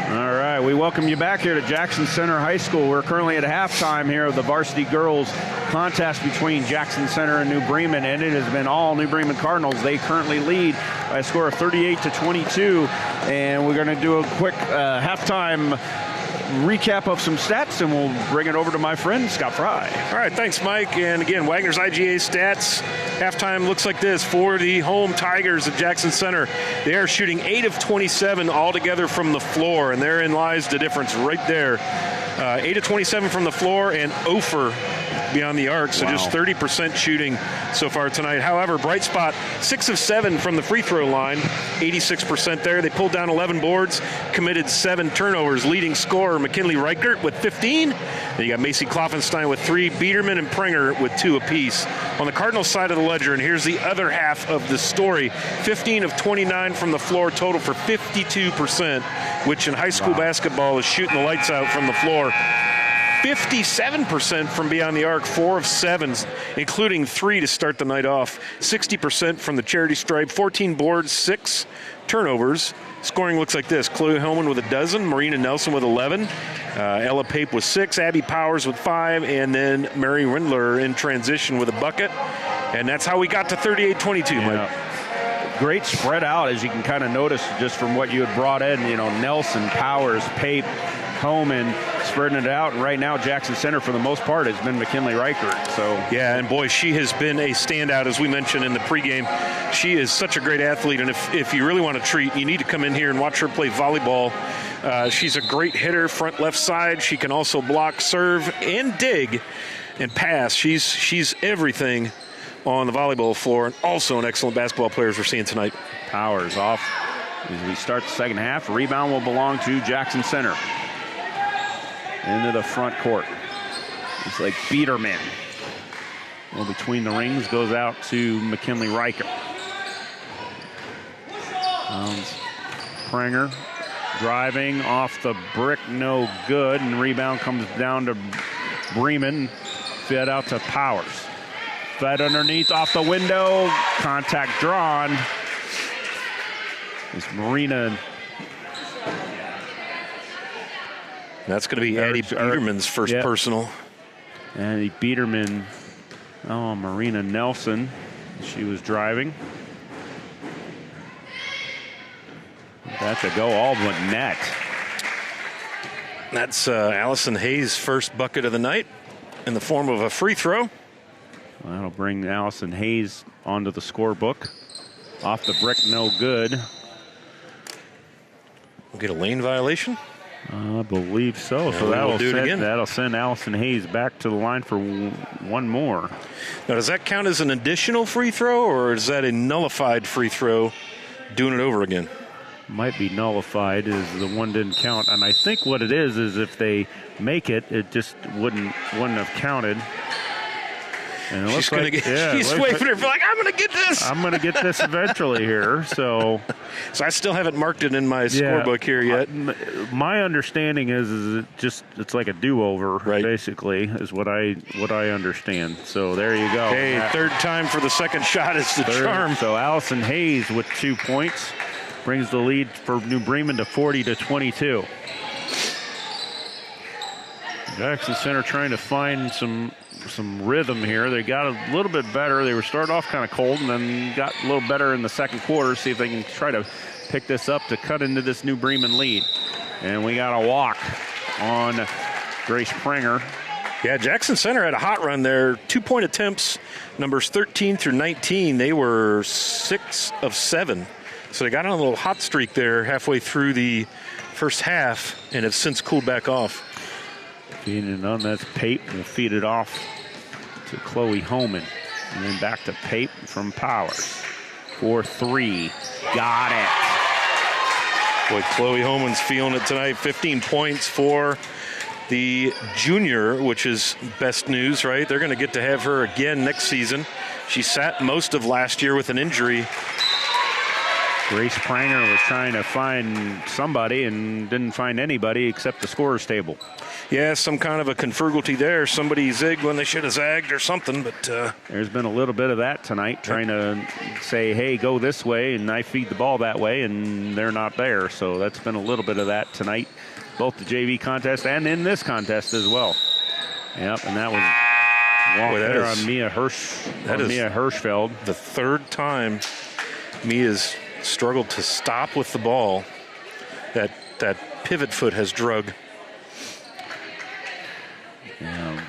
All right, we welcome you back here to Jackson Center High School. We're currently at halftime here of the varsity girls contest between Jackson Center and New Bremen, and it has been all New Bremen Cardinals. They currently lead by a score of 38-22, and we're going to do a quick halftime recap of some stats, and we'll bring it over to my friend Scott Fry. All right, thanks, Mike. And again, Wagner's IGA stats. Halftime looks like this for the home Tigers at Jackson Center. They are shooting 8 of 27 altogether from the floor, and therein lies the difference right there. 8 of 27 from the floor and 0 for beyond the arc, so wow. Just 30% shooting so far tonight. However, bright spot, 6 of 7 from the free throw line, 86% there. They pulled down 11 boards, committed 7 turnovers. Leading scorer, McKinley Reichert with 15. Then you got Macy Kloppenstein with 3, Biederman and Pranger with 2 apiece. On the Cardinals side of the ledger, and here's the other half of the story, 15 of 29 from the floor, total for 52%, which in high school basketball is shooting the lights out from the floor. 57% from beyond the arc, 4 of 7, including 3 to start the night off. 60% from the charity stripe, 14 boards, 6 turnovers. Scoring looks like this: Chloe Hellman with 12, Marina Nelson with 11, Ella Pape with 6, Abby Powers with 5, and then Mary Rindler in transition with a bucket. And that's how we got to 38-22, Mike. Great spread out, as you can kind of notice just from what you had brought in. You know, Nelson, Powers, Pape, Homan, spreading it out, and right now Jackson Center for the most part has been McKinley Reichert. So yeah, and boy, she has been a standout, as we mentioned in the pregame. She is such a great athlete, and if you really want to treat, you need to come in here and watch her play volleyball. She's a great hitter, front left side. She can also block, serve, and dig and pass. She's everything on the volleyball floor, and also an excellent basketball player as we're seeing tonight. Powers off as we start the second half. Rebound will belong to Jackson Center. Into the front court. It's like Biederman. Well, between the rings goes out to McKinley Riker. Prenger driving off the brick, no good, and rebound comes down to Bremen. Fed out to Powers. Fed underneath off the window. Contact drawn. It's Marina. That's going to be Addie Biederman's first personal. Addie Biederman. Oh, Marina Nelson. She was driving. That's a go, all but net. That's Allison Hayes' first bucket of the night in the form of a free throw. Well, that'll bring Allison Hayes onto the scorebook. Off the brick, no good. We'll get a lane violation? I believe so. Yeah, so that'll send Allison Hayes back to the line for one more. Now, does that count as an additional free throw, or is that a nullified free throw doing it over again? Might be nullified, as the one didn't count. And I think what it is if they make it, it just wouldn't have counted. And it she's looks like, she's waving her like, I'm going to get this. I'm going to get this eventually here. So I still haven't marked it in my scorebook here yet. My understanding is it's like a do-over, basically, is what I understand. So there you go. Hey, third time for the second shot is the charm. So Allison Hayes with 2 points brings the lead for New Bremen to 40-22. Jackson Center trying to find some rhythm here. They got a little bit better. They were started off kind of cold and then got a little better in the second quarter. See if they can try to pick this up to cut into this New Bremen lead. And we got a walk on Grace Prenger. Yeah, Jackson Center had a hot run there. 2-point attempts, numbers 13 through 19. They were 6 of 7. So they got on a little hot streak there halfway through the first half and have since cooled back off. Feeding it on, that's Pape. We'll feed it off to Chloe Homan. And then back to Pape from Powers. 4-3. Got it. Boy, Chloe Homan's feeling it tonight. 15 points for the junior, which is best news, right? They're going to get to have her again next season. She sat most of last year with an injury. Grace Pranger was trying to find somebody and didn't find anybody except the scorer's table. Yeah, some kind of a confergality there. Somebody zigged when they should have zagged or something. But there's been a little bit of that tonight, trying to say, hey, go this way, and I feed the ball that way, and they're not there. So that's been a little bit of that tonight, both the JV contest and in this contest as well. Yep, and that was walk there on Mia Hirschfeld. The third time Mia's struggled to stop with the ball. That pivot foot has drug. Yeah,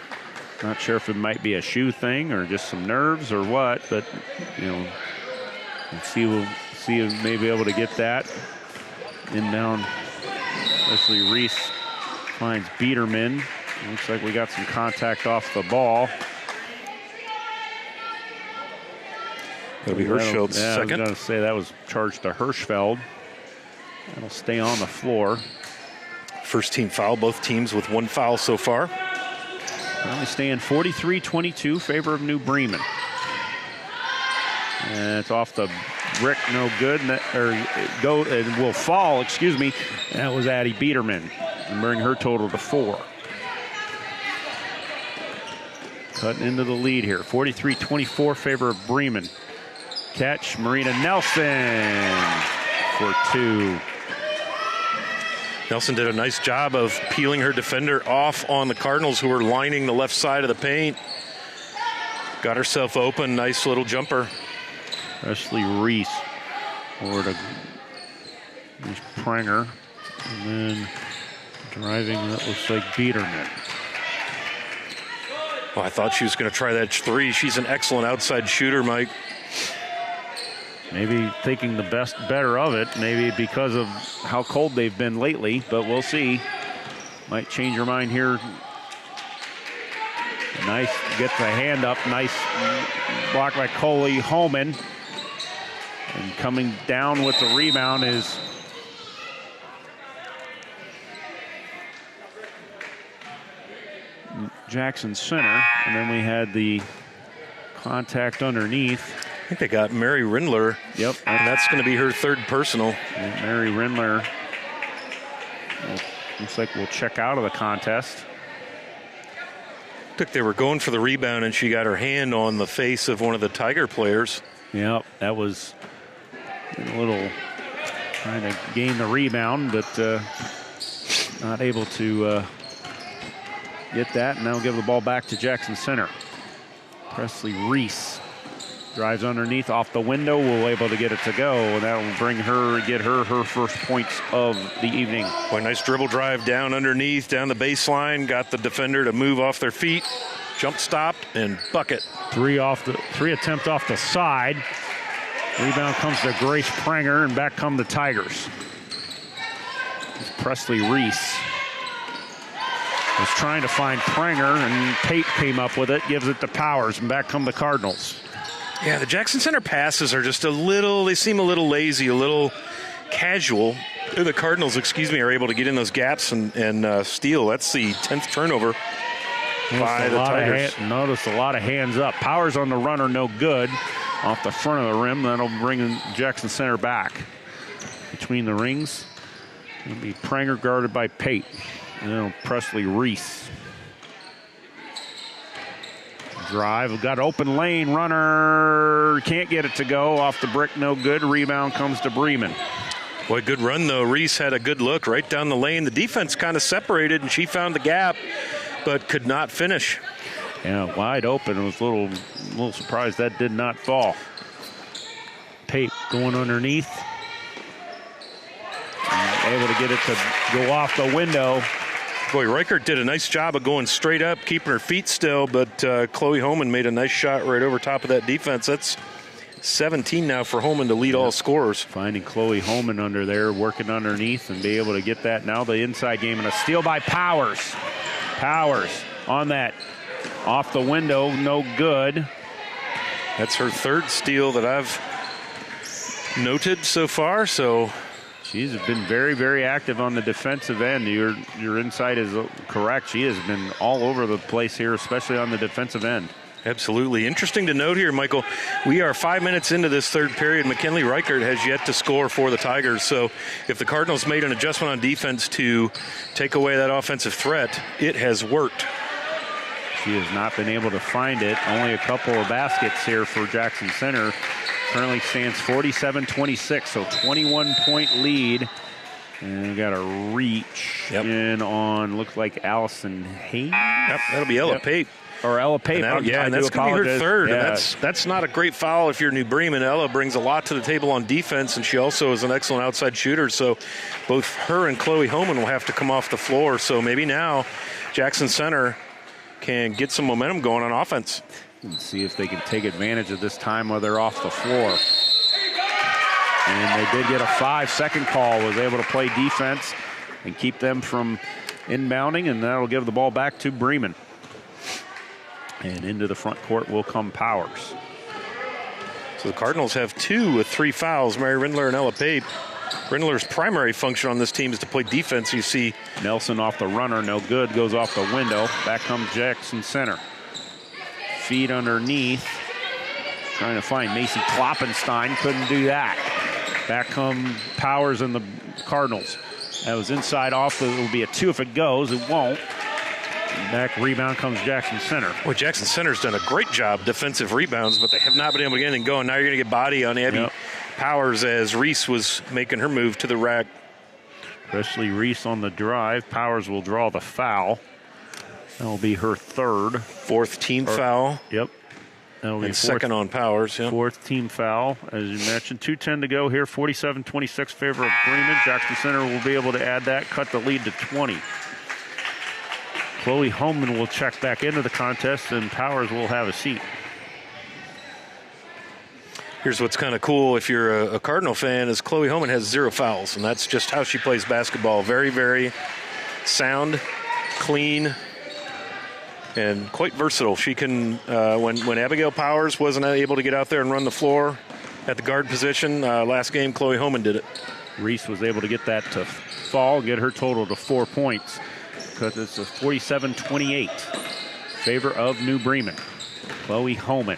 not sure if it might be a shoe thing or just some nerves or what, but we'll see if maybe able to get that inbound. Leslie Reese finds Biederman. Looks like we got some contact off the ball. That'll be Hirschfeld's second. I was going to say that was charged to Hirschfeld. That'll stay on the floor. First team foul, both teams with 1 foul so far. Well, they stand 43-22, favor of New Bremen. And it's off the brick, no good, and will fall, excuse me. That was Addie Biederman, and bring her total to 4. Cutting into the lead here, 43-24, favor of Bremen. Catch, Marina Nelson for 2. Nelson did a nice job of peeling her defender off on the Cardinals, who were lining the left side of the paint. Got herself open, nice little jumper. Leslie Reese over to Prenger, and then driving, that looks like Biederman. Well, I thought she was going to try that 3. She's an excellent outside shooter, Mike. Maybe thinking the better of it, maybe because of how cold they've been lately, but we'll see. Might change her mind here Nice, gets the hand up. Nice block by Coley Holman. And coming down with the rebound is Jackson Center. And then we had the contact underneath. I think they got Mary Rindler. Yep. And that's going to be her third personal. And Mary Rindler looks like we'll check out of the contest. They were going for the rebound, and she got her hand on the face of one of the Tiger players. Yep, that was a little trying to gain the rebound, but not able to get that. And now we'll give the ball back to Jackson Center. Presley Reese drives underneath off the window. We'll able to get it to go, and that will get her first points of the evening. Boy, nice dribble drive down underneath, down the baseline. Got the defender to move off their feet. Jump stopped and bucket. Three attempt off the side. Rebound comes to Grace Pranger, and back come the Tigers. It's Presley Reese was trying to find Pranger, and Tate came up with it, gives it to Powers, and back come the Cardinals. Yeah, the Jackson Center passes are just they seem a little lazy, a little casual. The Cardinals, are able to get in those gaps and steal. That's the 10th turnover by the Tigers. Notice a lot of hands up. Powers on the runner, no good. Off the front of the rim, that'll bring Jackson Center back. Between the rings, it'll be Pranger guarded by Pate. And then Presley Reese. Drive, got open lane, runner, can't get it to go, off the brick, no good. Rebound comes to Bremen. Boy, good run though. Reese had a good look right down the lane. The defense kind of separated, and she found the gap, but could not finish. Yeah, wide open. I was a little surprised that did not fall. Pape going underneath. And able to get it to go off the window. Boy, Reichert did a nice job of going straight up, keeping her feet still, but Chloe Holman made a nice shot right over top of that defense. That's 17 now for Holman to lead all scorers. Finding Chloe Holman under there, working underneath, and be able to get that. Now the inside game, and a steal by Powers. Powers on that. Off the window, no good. That's her third steal that I've noted so far, so... She's been very, very active on the defensive end. Your insight is correct. She has been all over the place here, especially on the defensive end. Absolutely. Interesting to note here, Michael, we are 5 minutes into this third period. McKinley Reichert has yet to score for the Tigers. So if the Cardinals made an adjustment on defense to take away that offensive threat, it has worked. She has not been able to find it. Only a couple of baskets here for Jackson Center. Currently stands 47-26, so 21-point lead. And we got a reach in on, looks like Allison Hayes. Yep, that'll be Ella Pape. Or Ella Pape. And that's going to be her third. Yeah. And that's not a great foul if you're New Bremen. Ella brings a lot to the table on defense, and she also is an excellent outside shooter. So both her and Chloe Holman will have to come off the floor. So maybe now Jackson Center can get some momentum going on offense. And see if they can take advantage of this time while they're off the floor. And they did get a 5-second call, was able to play defense and keep them from inbounding, and that'll give the ball back to Bremen. And into the front court will come Powers. So the Cardinals have 2 with 3 fouls, Mary Rindler and Ella Pape. Rindler's primary function on this team is to play defense. You see Nelson off the runner, no good, goes off the window. Back comes Jackson Center. Feed underneath. Trying to find Macy Kloppenstein, couldn't do that. Back come Powers and the Cardinals. That was inside off. It will be a 2 if it goes. It won't. Back rebound comes Jackson Center. Well, Jackson Center's done a great job defensive rebounds, but they have not been able to get anything going. Now you're going to get body on Abby Powers as Reese was making her move to the rack. Presley Reese on the drive. Powers will draw the foul. That'll be her third. 4th team foul. Yep. That'll be and second on Powers. Yep. 4th team foul. As you mentioned, 2:10 to go here. 47-26 favor of Bremen. Jackson Center will be able to add that, cut the lead to 20. Chloe Holman will check back into the contest, and Powers will have a seat. Here's what's kind of cool if you're a Cardinal fan is Chloe Holman has 0 fouls, and that's just how she plays basketball. Very, very sound, clean, and quite versatile. She can, when Abigail Powers wasn't able to get out there and run the floor at the guard position, last game Chloe Homan did it. Reese was able to get that to fall, get her total to 4 points, because it's a 47-28 favor of New Bremen. Chloe Homan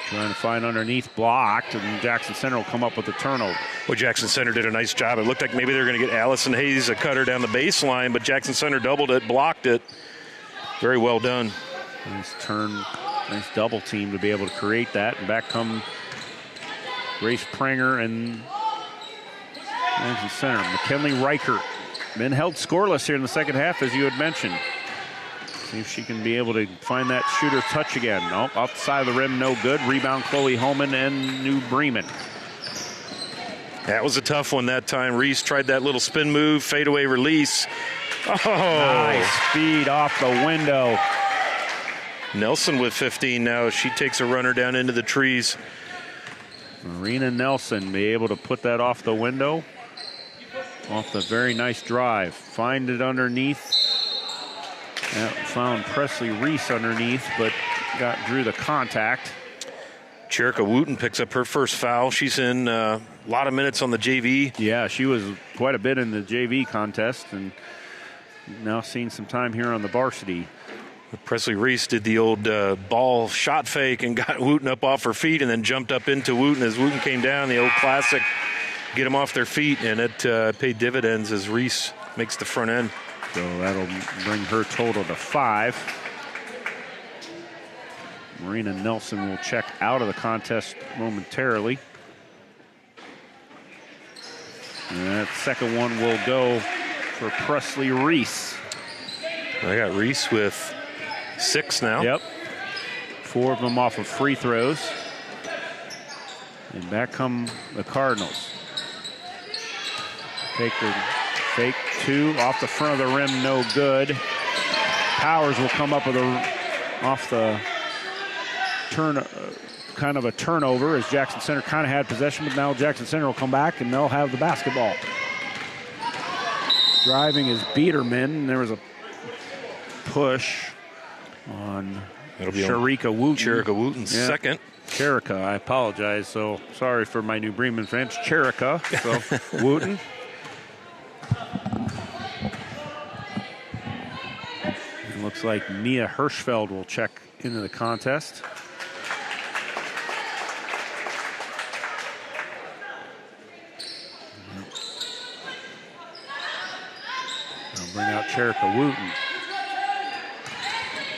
trying to find underneath, blocked, and Jackson Center will come up with a turnover. Well, Jackson Center did a nice job. It looked like maybe they were going to get Allison Hayes a cutter down the baseline, but Jackson Center doubled it, blocked it. Very well done. Nice turn, nice double team to be able to create that. And back come Grace Pranger and Jackson Center. McKinley Reichert been held scoreless here in the second half, as you had mentioned. See if she can be able to find that shooter touch again. Nope, off the side of the rim, no good. Rebound, Chloe Homan and New Bremen. That was a tough one that time. Reese tried that little spin move, fadeaway release. Oh, nice speed off the window. Nelson with 15 now. She takes a runner down into the trees. Marina Nelson be able to put that off the window. Off the very nice drive. Find it underneath. Found Presley Reese underneath, but drew the contact. Cherika Wooten picks up her first foul. She's in a lot of minutes on the JV. Yeah, she was quite a bit in the JV contest, and now seeing some time here on the varsity. Presley Reese did the old ball shot fake and got Wooten up off her feet and then jumped up into Wooten. As Wooten came down, the old classic, get them off their feet, and it paid dividends as Reese makes the front end. So that'll bring her total to 5. Marina Nelson will check out of the contest momentarily. And that second one will go for Presley Reese. I got Reese with 6 now. Yep. 4 of them off of free throws. And back come the Cardinals. Take the fake 2 off the front of the rim, no good. Powers will come up with off the turn, kind of a turnover, as Jackson Center kind of had possession, but now Jackson Center will come back and they'll have the basketball. Driving is Biederman, and there was a push on Cherika Wooten. Cherika Wooten, second. Cherika, I apologize. So sorry for my New Bremen fans. Cherika, so Wooten. It looks like Mia Hirschfeld will check into the contest. I'll bring out Cherika Wooten.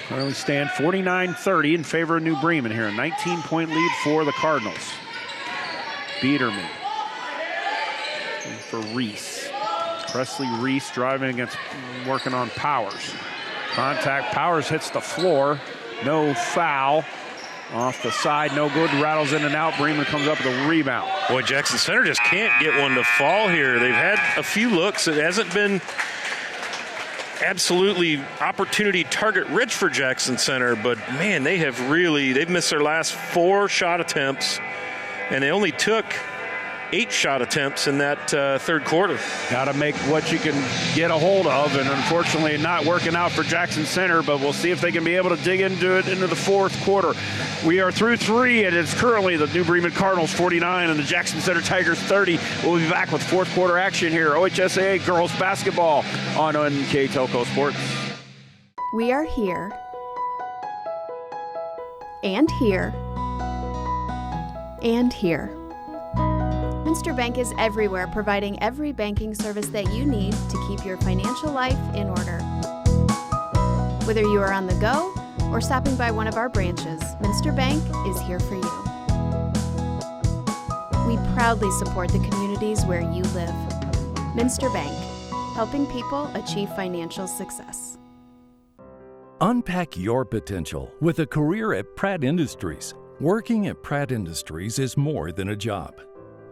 Currently stand 49-30 in favor of New Bremen here. A 19-point lead for the Cardinals. Biederman for Reese. Presley Reese driving against, working on Powers. Contact, Powers hits the floor. No foul. Off the side, no good, rattles in and out. Bremen comes up with a rebound. Boy, Jackson Center just can't get one to fall here. They've had a few looks. It hasn't been absolutely opportunity target rich for Jackson Center, but man, they've missed their last 4 shot attempts, and they only took 8 shot attempts in that third quarter. Got to make what you can get a hold of, and unfortunately not working out for Jackson Center, but we'll see if they can be able to dig into it into the fourth quarter. We are through 3, and it's currently the New Bremen Cardinals 49 and the Jackson Center Tigers 30. We'll be back with fourth quarter action here. OHSAA girls basketball on NKTelco Sports. We are here and here and here. Minster Bank is everywhere, providing every banking service that you need to keep your financial life in order. Whether you are on the go or stopping by one of our branches, Minster Bank is here for you. We proudly support the communities where you live. Minster Bank, helping people achieve financial success. Unpack your potential with a career at Pratt Industries. Working at Pratt Industries is more than a job.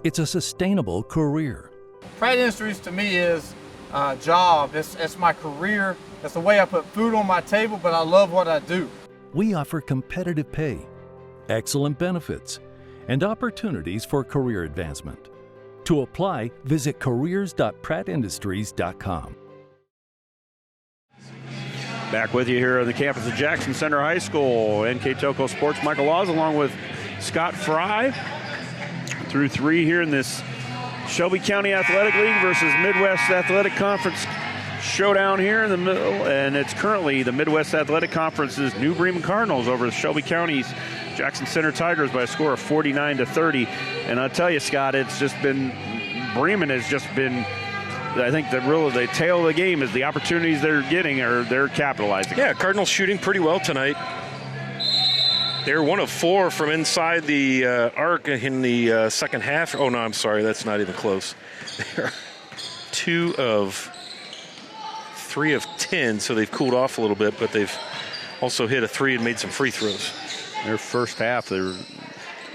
It's a sustainable career. Pratt Industries to me is a job. It's my career. It's the way I put food on my table, but I love what I do. We offer competitive pay, excellent benefits, and opportunities for career advancement. To apply, visit careers.prattindustries.com. Back with you here on the campus of Jackson Center High School. NKTelco Sports, Michael Laws along with Scott Fry. Through 3 here in this Shelby County Athletic League versus Midwest Athletic Conference showdown here in the middle. And it's currently the Midwest Athletic Conference's New Bremen Cardinals over the Shelby County's Jackson Center Tigers by a score of 49-30. And I'll tell you, Scott, it's just been, Bremen has just been, I think the tail of the game is the opportunities they're getting, or they're capitalizing. Yeah, Cardinals shooting pretty well tonight. They're 1 of 4 from inside the arc in the second half. Oh, no, I'm sorry. That's not even close. They're 2 of 3 of 10, so they've cooled off a little bit, but they've also hit a 3 and made some free throws. Their first half, they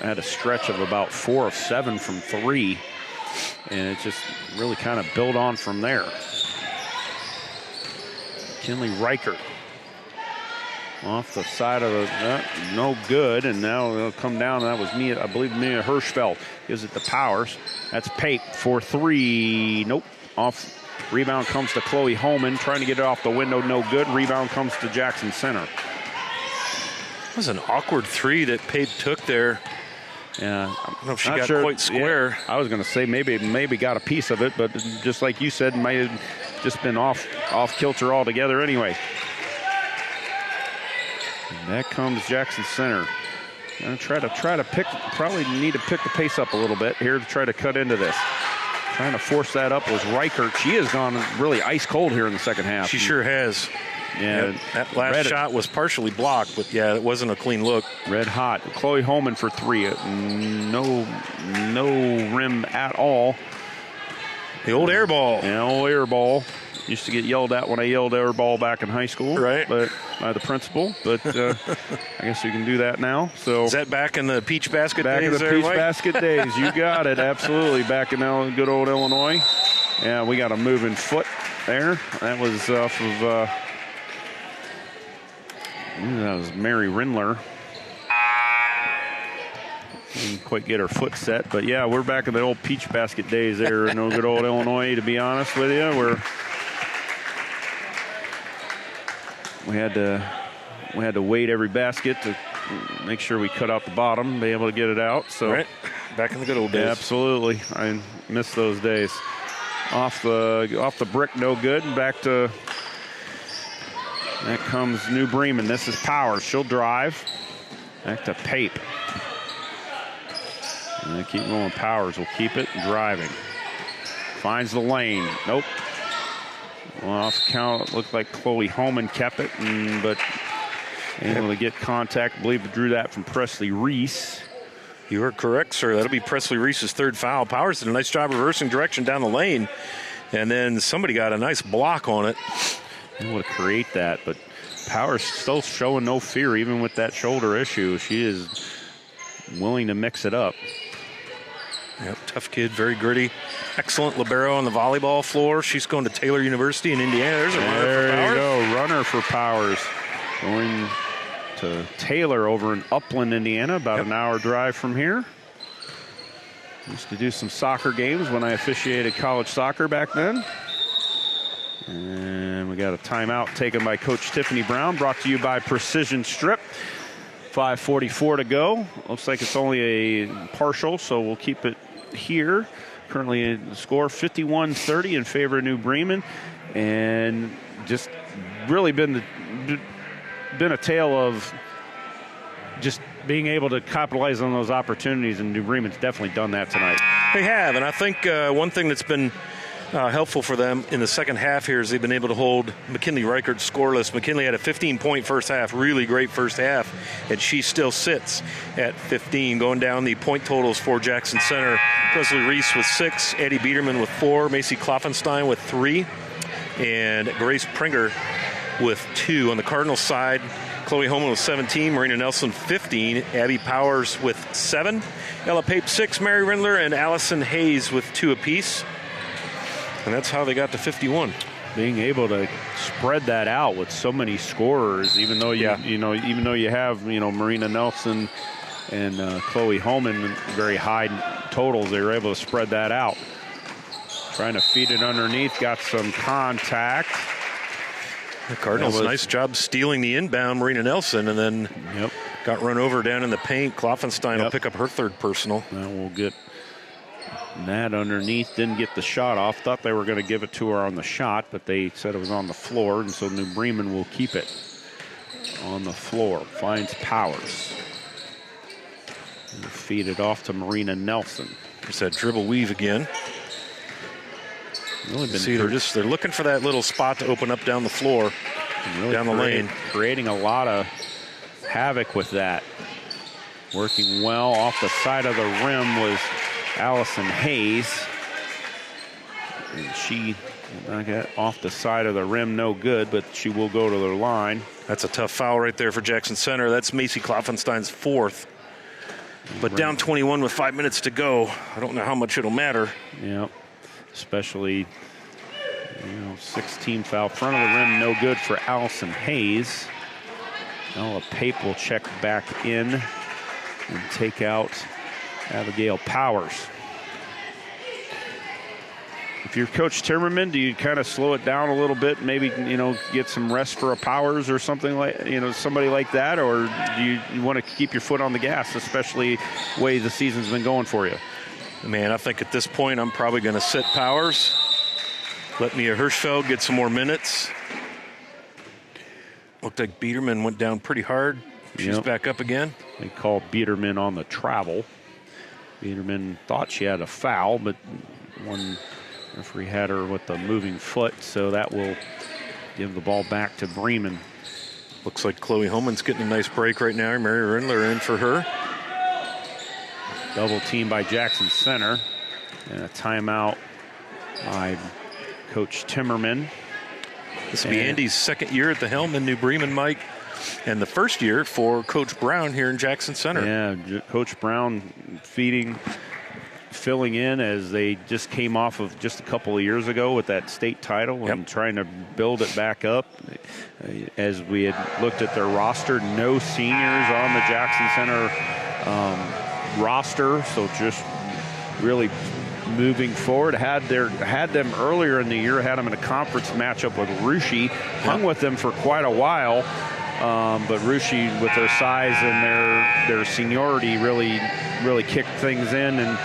had a stretch of about 4 of 7 from 3. And it just really kind of built on from there. Kinley Reichert off the side of the, no good, and now it'll come down. That was Mia, I believe Mia Hirschfeld gives it to Powers. That's Pape for 3. Nope. Off. Rebound comes to Chloe Holman, trying to get it off the window, no good. Rebound comes to Jackson Center. That was an awkward 3 that Pape took there. Yeah, I don't know if she got quite square. Yeah, I was going to say maybe got a piece of it, but just like you said, might have just been off kilter altogether anyway. And that comes Jackson Center. I'm gonna try to pick. Probably need to pick the pace up a little bit here to try to cut into this. Trying to force that up was Reichert. She has gone really ice cold here in the second half. She sure has. Yeah, yep. That last shot was partially blocked, but yeah, it wasn't a clean look. Red hot. Chloe Holman for 3. No rim at all. The old air ball. Yeah, old air ball. Used to get yelled at when I yelled air ball back in high school. Right. But by the principal. But I guess you can do that now. So is that back in the peach basket days? Back in the peach basket days. You got it. Absolutely. Back in good old Illinois. Yeah, we got a moving foot there. That was off of... that was Mary Rindler. Didn't quite get her foot set, but yeah, we're back in the old peach basket days there in good old Illinois, to be honest with you. We had to weight every basket to make sure we cut out the bottom, be able to get it out. So right. Back in the good old days. Yeah, absolutely. I miss those days. Off the brick, no good. And back to... That comes New Bremen. This is Powers. She'll drive. Back to Pape. And they keep going. Powers will keep it driving. Finds the lane. Nope. Well, off count, it looked like Chloe Holman kept it, but able to get contact. I believe drew that from Presley Reese. You are correct, sir. That'll be Presley Reese's 3rd foul. Powers did a nice job reversing direction down the lane, and then somebody got a nice block on it. Able to create that, but Powers still showing no fear even with that shoulder issue. She is willing to mix it up. Yep, tough kid, very gritty. Excellent libero on the volleyball floor. She's going to Taylor University in Indiana. There's a runner for Powers. There you go, runner for Powers. Going to Taylor over in Upland, Indiana, about an hour drive from here. Used to do some soccer games when I officiated college soccer back then. And we got a timeout taken by Coach Tiffany Brown, brought to you by Precision Strip. 5:44 to go. Looks like it's only a partial, so we'll keep it here. Currently the score 51-30 in favor of New Bremen. And just really been a tale of just being able to capitalize on those opportunities, and New Bremen's definitely done that tonight. They have, and I think one thing that's been helpful for them in the second half here is they've been able to hold McKinley Reichert scoreless. McKinley had a 15-point first half, really great first half, and she still sits at 15. Going down the point totals for Jackson Center, Presley Reese with 6, Eddie Biederman with 4, Macy Kloffenstein with 3, and Grace Pringer with 2. On the Cardinals side, Chloe Holman with 17, Marina Nelson 15, Abby Powers with 7, Ella Pape 6, Mary Rindler, and Allison Hayes with 2 apiece. And that's how they got to 51. Being able to spread that out with so many scorers, even though you have Marina Nelson and Chloe Holman very high totals, they were able to spread that out. Trying to feed it underneath, got some contact. The Cardinals, nice job stealing the inbound, Marina Nelson, and then got run over down in the paint. Kloffenstein will pick up her third personal. Now we'll get that underneath. Didn't get the shot off. Thought they were going to give it to her on the shot, but they said it was on the floor, and so New Bremen will keep it on the floor. Finds Powers. And feed it off to Marina Nelson. There's that dribble weave again. Really been See, they're looking for that little spot to open up down the floor, really down the lane. Creating a lot of havoc with that. Working well off the side of the rim was Allison Hayes. And she got off the side of the rim, no good, but she will go to the line. That's a tough foul right there for Jackson Center. That's Macy Kloffenstein's fourth. But down 21 with 5 minutes to go. I don't know how much it'll matter. Yep. Especially, 16 foul. Front of the rim, no good for Allison Hayes. Ella Pape will check back in and take out Abigail Powers. If you're Coach Timmerman, do you kind of slow it down a little bit, maybe, get some rest for a Powers or something like, somebody like that, or do you want to keep your foot on the gas, especially the way the season's been going for you? Man, I think at this point I'm probably going to sit Powers. Let Mia Hirschfeld get some more minutes. Looked like Biederman went down pretty hard. She's back up again. They called Biederman on the travel. Biederman thought she had a foul, but one referee had her with the moving foot, so that will give the ball back to Bremen. Looks like Chloe Homan's getting a nice break right now. Mary Rindler in for her. Double team by Jackson Center. And a timeout by Coach Timmerman. This will be Andy's second year at the helm in New Bremen, Mike. And the first year for Coach Brown here in Jackson Center. Yeah, Coach Brown filling in as they just came off of just a couple of years ago with that state title and trying to build it back up. As we had looked at their roster, no seniors on the Jackson Center roster, so just really moving forward. Had them earlier in the year, had them in a conference matchup with Rushi, hung with them for quite a while, but Rushi, with their size and their seniority, really kicked things in and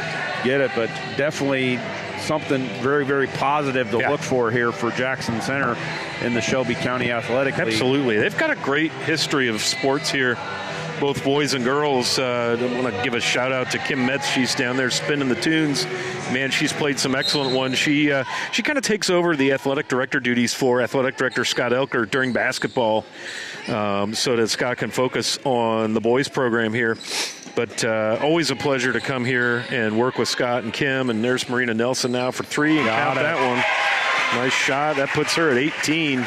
get it. But definitely something very, very positive to look for here for Jackson Center in the Shelby County Athletic League. Absolutely. They've got a great history of sports here, both boys and girls. I want to give a shout out to Kim Metz. She's down there spinning the tunes. Man, she's played some excellent ones. She kind of takes over the athletic director duties for athletic director Scott Elker during basketball, so that Scott can focus on the boys program here. But always a pleasure to come here and work with Scott and Kim. And there's Marina Nelson now for three. And count that one. Nice shot. That puts her at 18.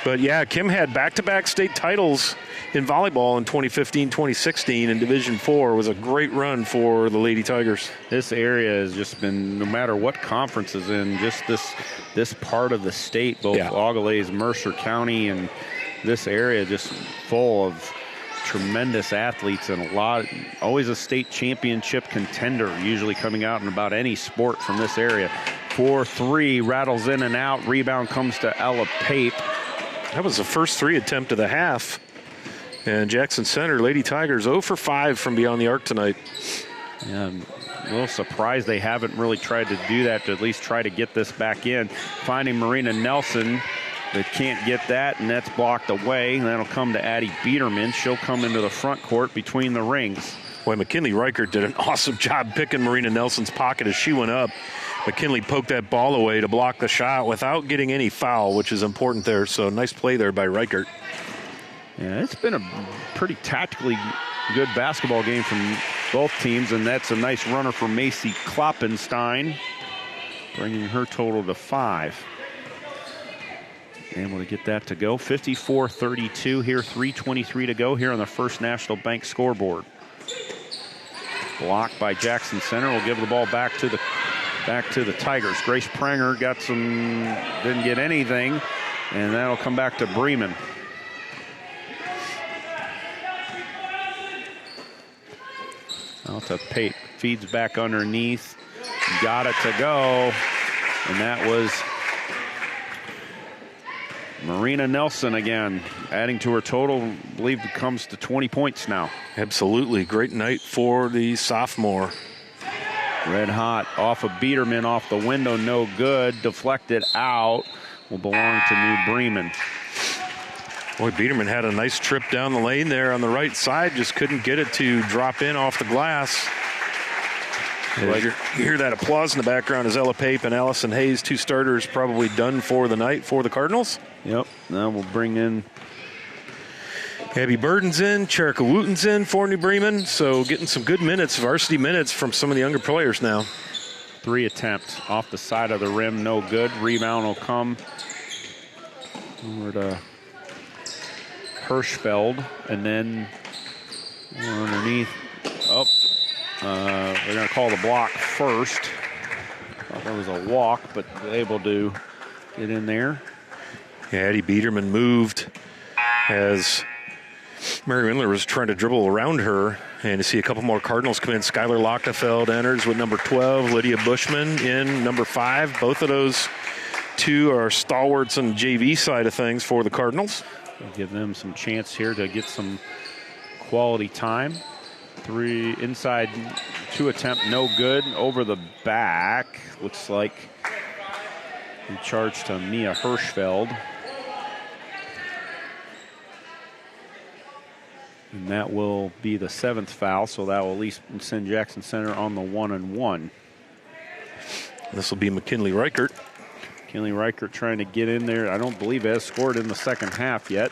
But, yeah, Kim had back-to-back state titles in volleyball in 2015, 2016 in Division IV. Was a great run for the Lady Tigers. This area has just been, no matter what conference is in, just this part of the state, both Augalaize, Mercer County, and this area just full of tremendous athletes and always a state championship contender, usually coming out in about any sport from this area. 4-3, rattles in and out. Rebound comes to Ella Pape. That was the first three attempt of the half. And Jackson Center, Lady Tigers, 0 for 5 from beyond the arc tonight. Yeah, I'm a little surprised they haven't really tried to do that, to at least try to get this back in. Finding Marina Nelson, but can't get that, and that's blocked away. And that'll come to Addie Biederman. She'll come into the front court between the rings. Boy, McKinley Reichert did an awesome job picking Marina Nelson's pocket as she went up. McKinley poked that ball away to block the shot without getting any foul, which is important there. So nice play there by Reichert. Yeah, it's been a pretty tactically good basketball game from both teams, and that's a nice runner for Macy Kloppenstein, bringing her total to 5. Able to get that to go. 54-32 here, 3:23 to go here on the First National Bank scoreboard. Blocked by Jackson Center. Will give the ball back to the Tigers. Grace Pranger didn't get anything, and that'll come back to Bremen. Out to Pate. Feeds back underneath. Got it to go, and that was Marina Nelson again, adding to her total, I believe it comes to 20 points now. Absolutely. Great night for the sophomore. Red hot off of Biederman, off the window, no good. Deflected out, will belong to New Bremen. Boy, Biederman had a nice trip down the lane there on the right side, just couldn't get it to drop in off the glass. You hear that applause in the background as Ella Pape and Allison Hayes, 2 starters, probably done for the night for the Cardinals. Yep. Now we'll bring in Abby Burden's in, Cherika Wooten's in for New Bremen, so getting some good minutes, varsity minutes from some of the younger players now. 3 attempts off the side of the rim, no good. Rebound will come over to Hirschfeld, and then underneath. They're going to call the block first. Thought that was a walk, but able to get in there. Yeah, Addie Biederman moved as Mary Windler was trying to dribble around her, and to see a couple more Cardinals come in. Skylar Lochtefeld enters with number 12, Lydia Bushman in number 5. Both of those 2 are stalwarts on the JV side of things for the Cardinals. We'll give them some chance here to get some quality time. 3 inside, 2 attempt, no good. Over the back, looks like we charge to Mia Hirschfeld. And that will be the 7th foul, so that will at least send Jackson Center on the 1-and-1. This will be McKinley Reichert. McKinley Reichert trying to get in there. I don't believe has scored in the second half yet.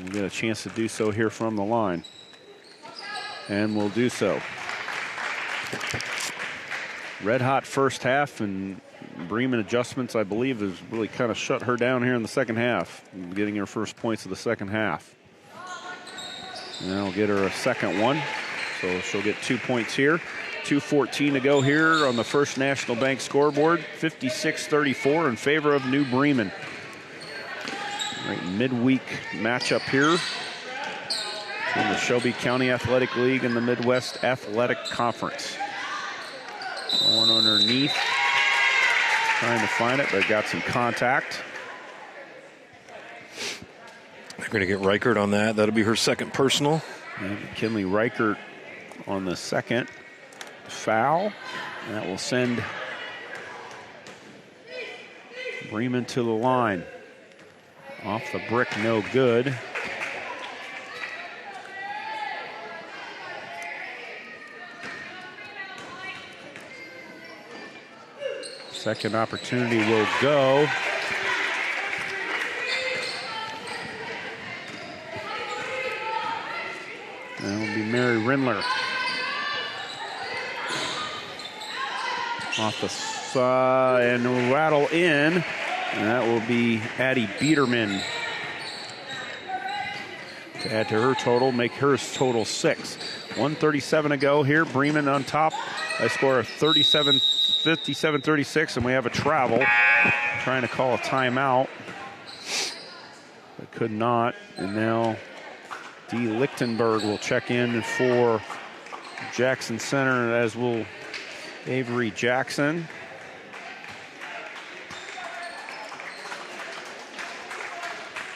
We'll get a chance to do so here from the line. And we'll do so. Red hot first half, and Bremen adjustments, I believe, has really kind of shut her down here in the second half, getting her first points of the second half. And I'll get her a second one, so she'll get 2 points here. 2:14 to go here on the First National Bank scoreboard. 56-34 in favor of New Bremen. Right, midweek matchup here in the Shelby County Athletic League and the Midwest Athletic Conference. Going underneath, trying to find it, but got some contact. They're going to get Reichert on that. That'll be her second personal. And McKinley Reichert on the second foul. And that will send Bremen to the line. Off the brick, no good. Second opportunity will go. That'll be Mary Rindler. Off the side and rattle in. And that will be Addie Biederman to add to her total, make hers total 6. 1:37 to go here. Bremen on top. I score a 57-36, and we have a travel. Trying to call a timeout, but could not. And now Dee Lichtenberg will check in for Jackson Center, as will Avery Jackson.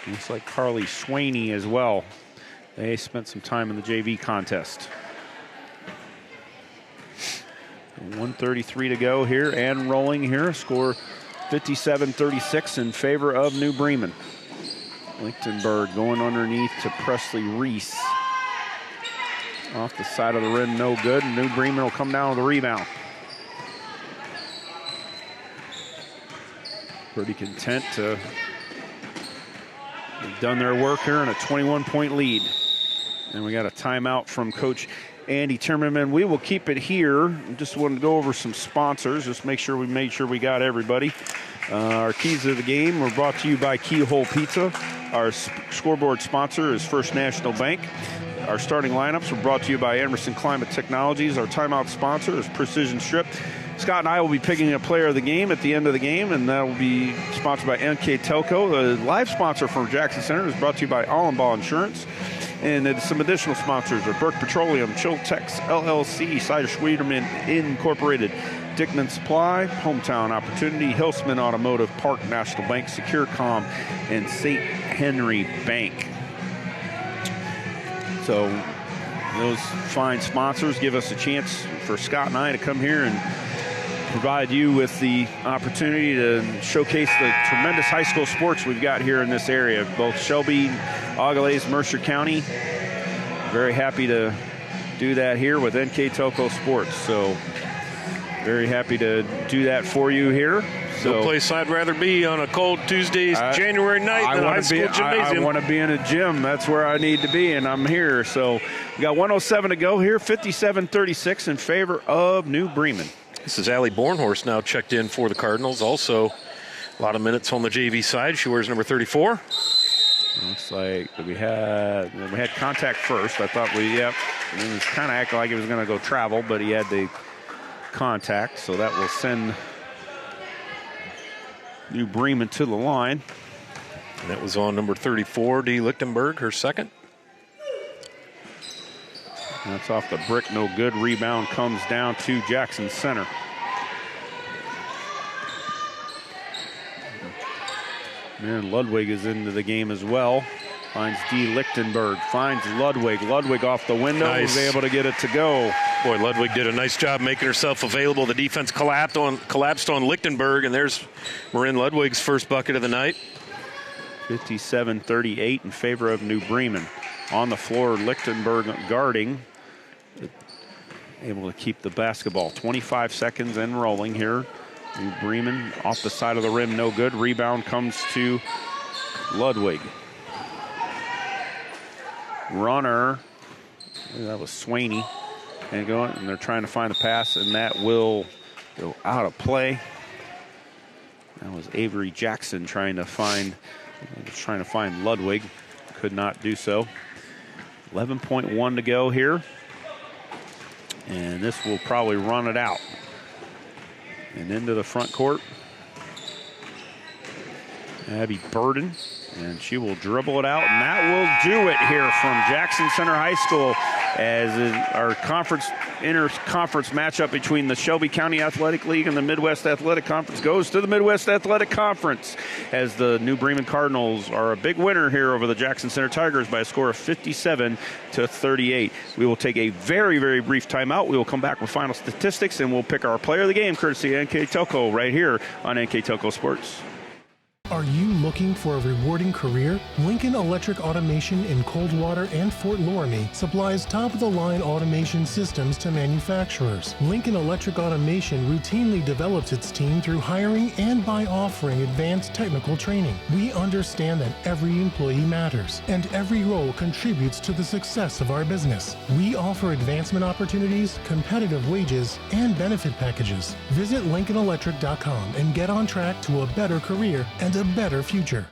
Looks like Carly Swaney as well. They spent some time in the JV contest. 1:33 to go here and rolling here. Score 57-36 in favor of New Bremen. Lichtenberg going underneath to Presley Reese. Off the side of the rim, no good. New Bremen will come down with a rebound. Pretty content to have done their work here in a 21-point lead. And we got a timeout from Coach Andy Timmerman. We will keep it here. Just wanted to go over some sponsors. Just make sure we made sure we got everybody. Our keys of the game were brought to you by Keyhole Pizza. Our scoreboard sponsor is First National Bank. Our starting lineups were brought to you by Emerson Climate Technologies. Our timeout sponsor is Precision Strip. Scott and I will be picking a player of the game at the end of the game, and that will be sponsored by NKTelco. The live sponsor from Jackson Center is brought to you by Allenbaugh Insurance. And some additional sponsors are Burke Petroleum, Chiltex LLC, Cider Schwederman Incorporated, Dickman Supply, Hometown Opportunity, Hilsman Automotive, Park National Bank, SecureCom, and St. Henry Bank. So those fine sponsors give us a chance for Scott and I to come here and provide you with the opportunity to showcase the tremendous high school sports we've got here in this area, both Shelby, Augalaize, Mercer County. Very happy to do that here with NKTelco Sports. So very happy to do that for you here. So, no place I'd rather be on a cold Tuesday, January night than a high school gymnasium. I want to be in a gym. That's where I need to be, and I'm here. So we got 107 to go here, 57-36 in favor of New Bremen. This is Allie Bornhorst now checked in for the Cardinals. Also, a lot of minutes on the JV side. She wears number 34. Looks like we had contact first. I thought it was kind of acting like he was going to go travel, but he had the contact, so that will send New Bremen to the line. And that was on number 34, Dee Lichtenberg, her second. That's off the brick, no good. Rebound comes down to Jackson Center. And Ludwig is into the game as well. Finds Dee Lichtenberg, finds Ludwig. Ludwig off the window, nice. Was able to get it to go. Boy, Ludwig did a nice job making herself available. The defense collapsed on Lichtenberg, and there's Marin Ludwig's first bucket of the night. 57-38 in favor of New Bremen. On the floor, Lichtenberg guarding. Able to keep the basketball. 25 seconds and rolling here. New Bremen off the side of the rim, no good. Rebound comes to Ludwig. Runner, that was Swaney. And they're trying to find the pass, and that will go out of play. That was Avery Jackson trying to find Ludwig. Could not do so. 11.1 to go here. And this will probably run it out. And into the front court. Abby Burden. And she will dribble it out, and that will do it here from Jackson Center High School as our inter-conference matchup between the Shelby County Athletic League and the Midwest Athletic Conference goes to the Midwest Athletic Conference as the New Bremen Cardinals are a big winner here over the Jackson Center Tigers by a score of 57-38. We will take a very, very brief timeout. We will come back with final statistics, and we'll pick our player of the game courtesy of NKTelco right here on NKTelco Sports. Are you looking for a rewarding career? Lincoln Electric Automation in Coldwater and Fort Loramie supplies top-of-the-line automation systems to manufacturers. Lincoln Electric Automation routinely develops its team through hiring and by offering advanced technical training. We understand that every employee matters, and every role contributes to the success of our business. We offer advancement opportunities, competitive wages, and benefit packages. Visit LincolnElectric.com and get on track to a better career and a better future.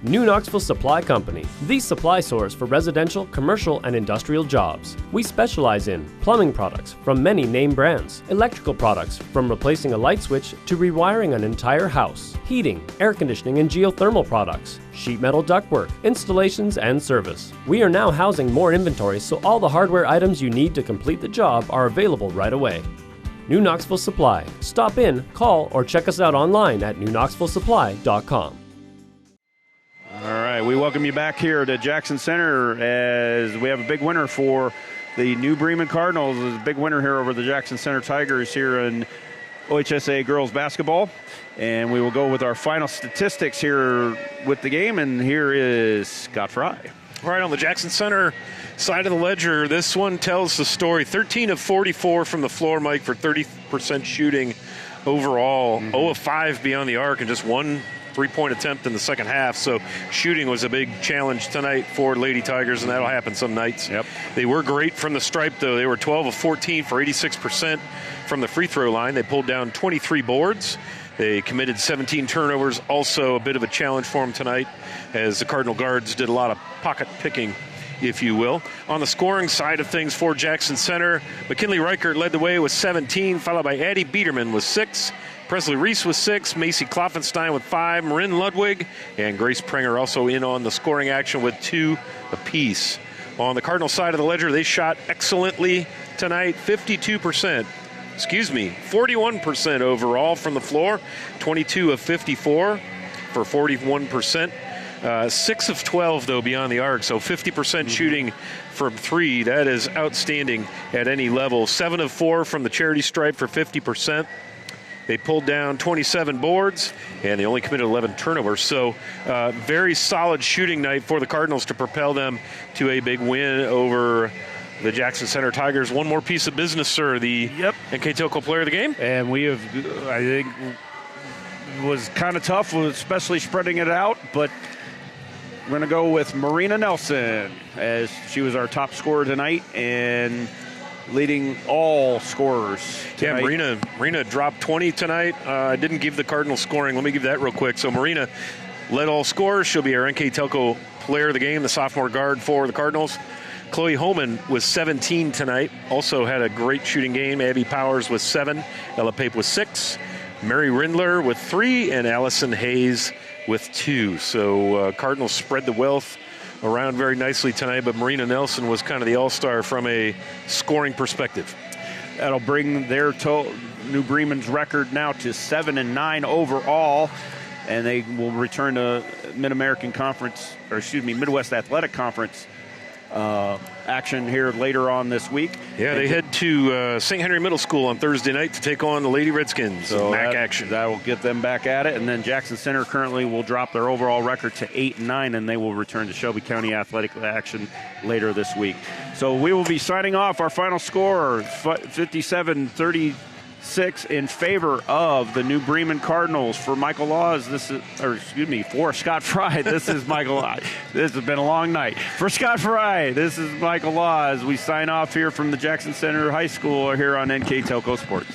New Knoxville Supply Company, the supply source for residential, commercial, and industrial jobs. We specialize in plumbing products from many name brands, electrical products from replacing a light switch to rewiring an entire house, heating, air conditioning, and geothermal products, sheet metal ductwork, installations, and service. We are now housing more inventory, so all the hardware items you need to complete the job are available right away. New Knoxville Supply. Stop in, call, or check us out online at newknoxvillesupply.com. All right, we welcome you back here to Jackson Center as we have a big winner for the New Bremen Cardinals. There's a big winner here over the Jackson Center Tigers here in OHSA girls basketball. And we will go with our final statistics here with the game, and here is Scott Fry. All right, on the Jackson Center side of the ledger, this one tells the story. 13 of 44 from the floor, Mike, for 30% shooting overall. 0 of 5 beyond the arc, and just one three-point attempt in the second half. So shooting was a big challenge tonight for Lady Tigers, and that'll happen some nights. Yep. They were great from the stripe, though. They were 12 of 14 for 86% from the free throw line. They pulled down 23 boards. They committed 17 turnovers, also a bit of a challenge for them tonight, as the Cardinal guards did a lot of pocket picking, if you will. On the scoring side of things for Jackson Center, McKinley Reichert led the way with 17, followed by Addie Biederman with 6, Presley Reese with 6, Macy Kloffenstein with 5, Marin Ludwig, and Grace Prenger also in on the scoring action with 2 apiece. On the Cardinal side of the ledger, they shot excellently tonight, 41% overall from the floor, 22 of 54 for 41%. 6 of 12, though, beyond the arc, so 50% shooting from three. That is outstanding at any level. 7 of 4 from the charity stripe for 50%. They pulled down 27 boards, and they only committed 11 turnovers. So very solid shooting night for the Cardinals to propel them to a big win over the Jackson Center Tigers. One more piece of business, sir, the NKTelco player of the game. And we have, I think, was kind of tough, especially spreading it out, but we're going to go with Marina Nelson, as she was our top scorer tonight and leading all scorers tonight. Yeah, Marina dropped 20 tonight. I didn't give the Cardinals scoring. Let me give that real quick. So Marina led all scorers. She'll be our NKTelco player of the game, the sophomore guard for the Cardinals. Chloe Holman was 17 tonight. Also had a great shooting game. Abby Powers was 7. Ella Pape was 6. Mary Rindler with 3. And Allison Hayes with 2. So Cardinals spread the wealth around very nicely tonight, but Marina Nelson was kind of the all-star from a scoring perspective. That'll bring their New Bremen's record now to 7-9 overall, and they will return to Midwest Athletic Conference action here later on this week. Yeah, they head to St. Henry Middle School on Thursday night to take on the Lady Redskins. So MAC action. That will get them back at it. And then Jackson Center currently will drop their overall record to 8-9, and they will return to Shelby County Athletic action later this week. So we will be signing off. Our final score, 57-36 in favor of the New Bremen Cardinals. For Michael Laws, for Scott Fry, this is Michael. This has been a long night. For Scott Fry, this is Michael Laws. We sign off here from the Jackson Center High School here on NKTelco Sports.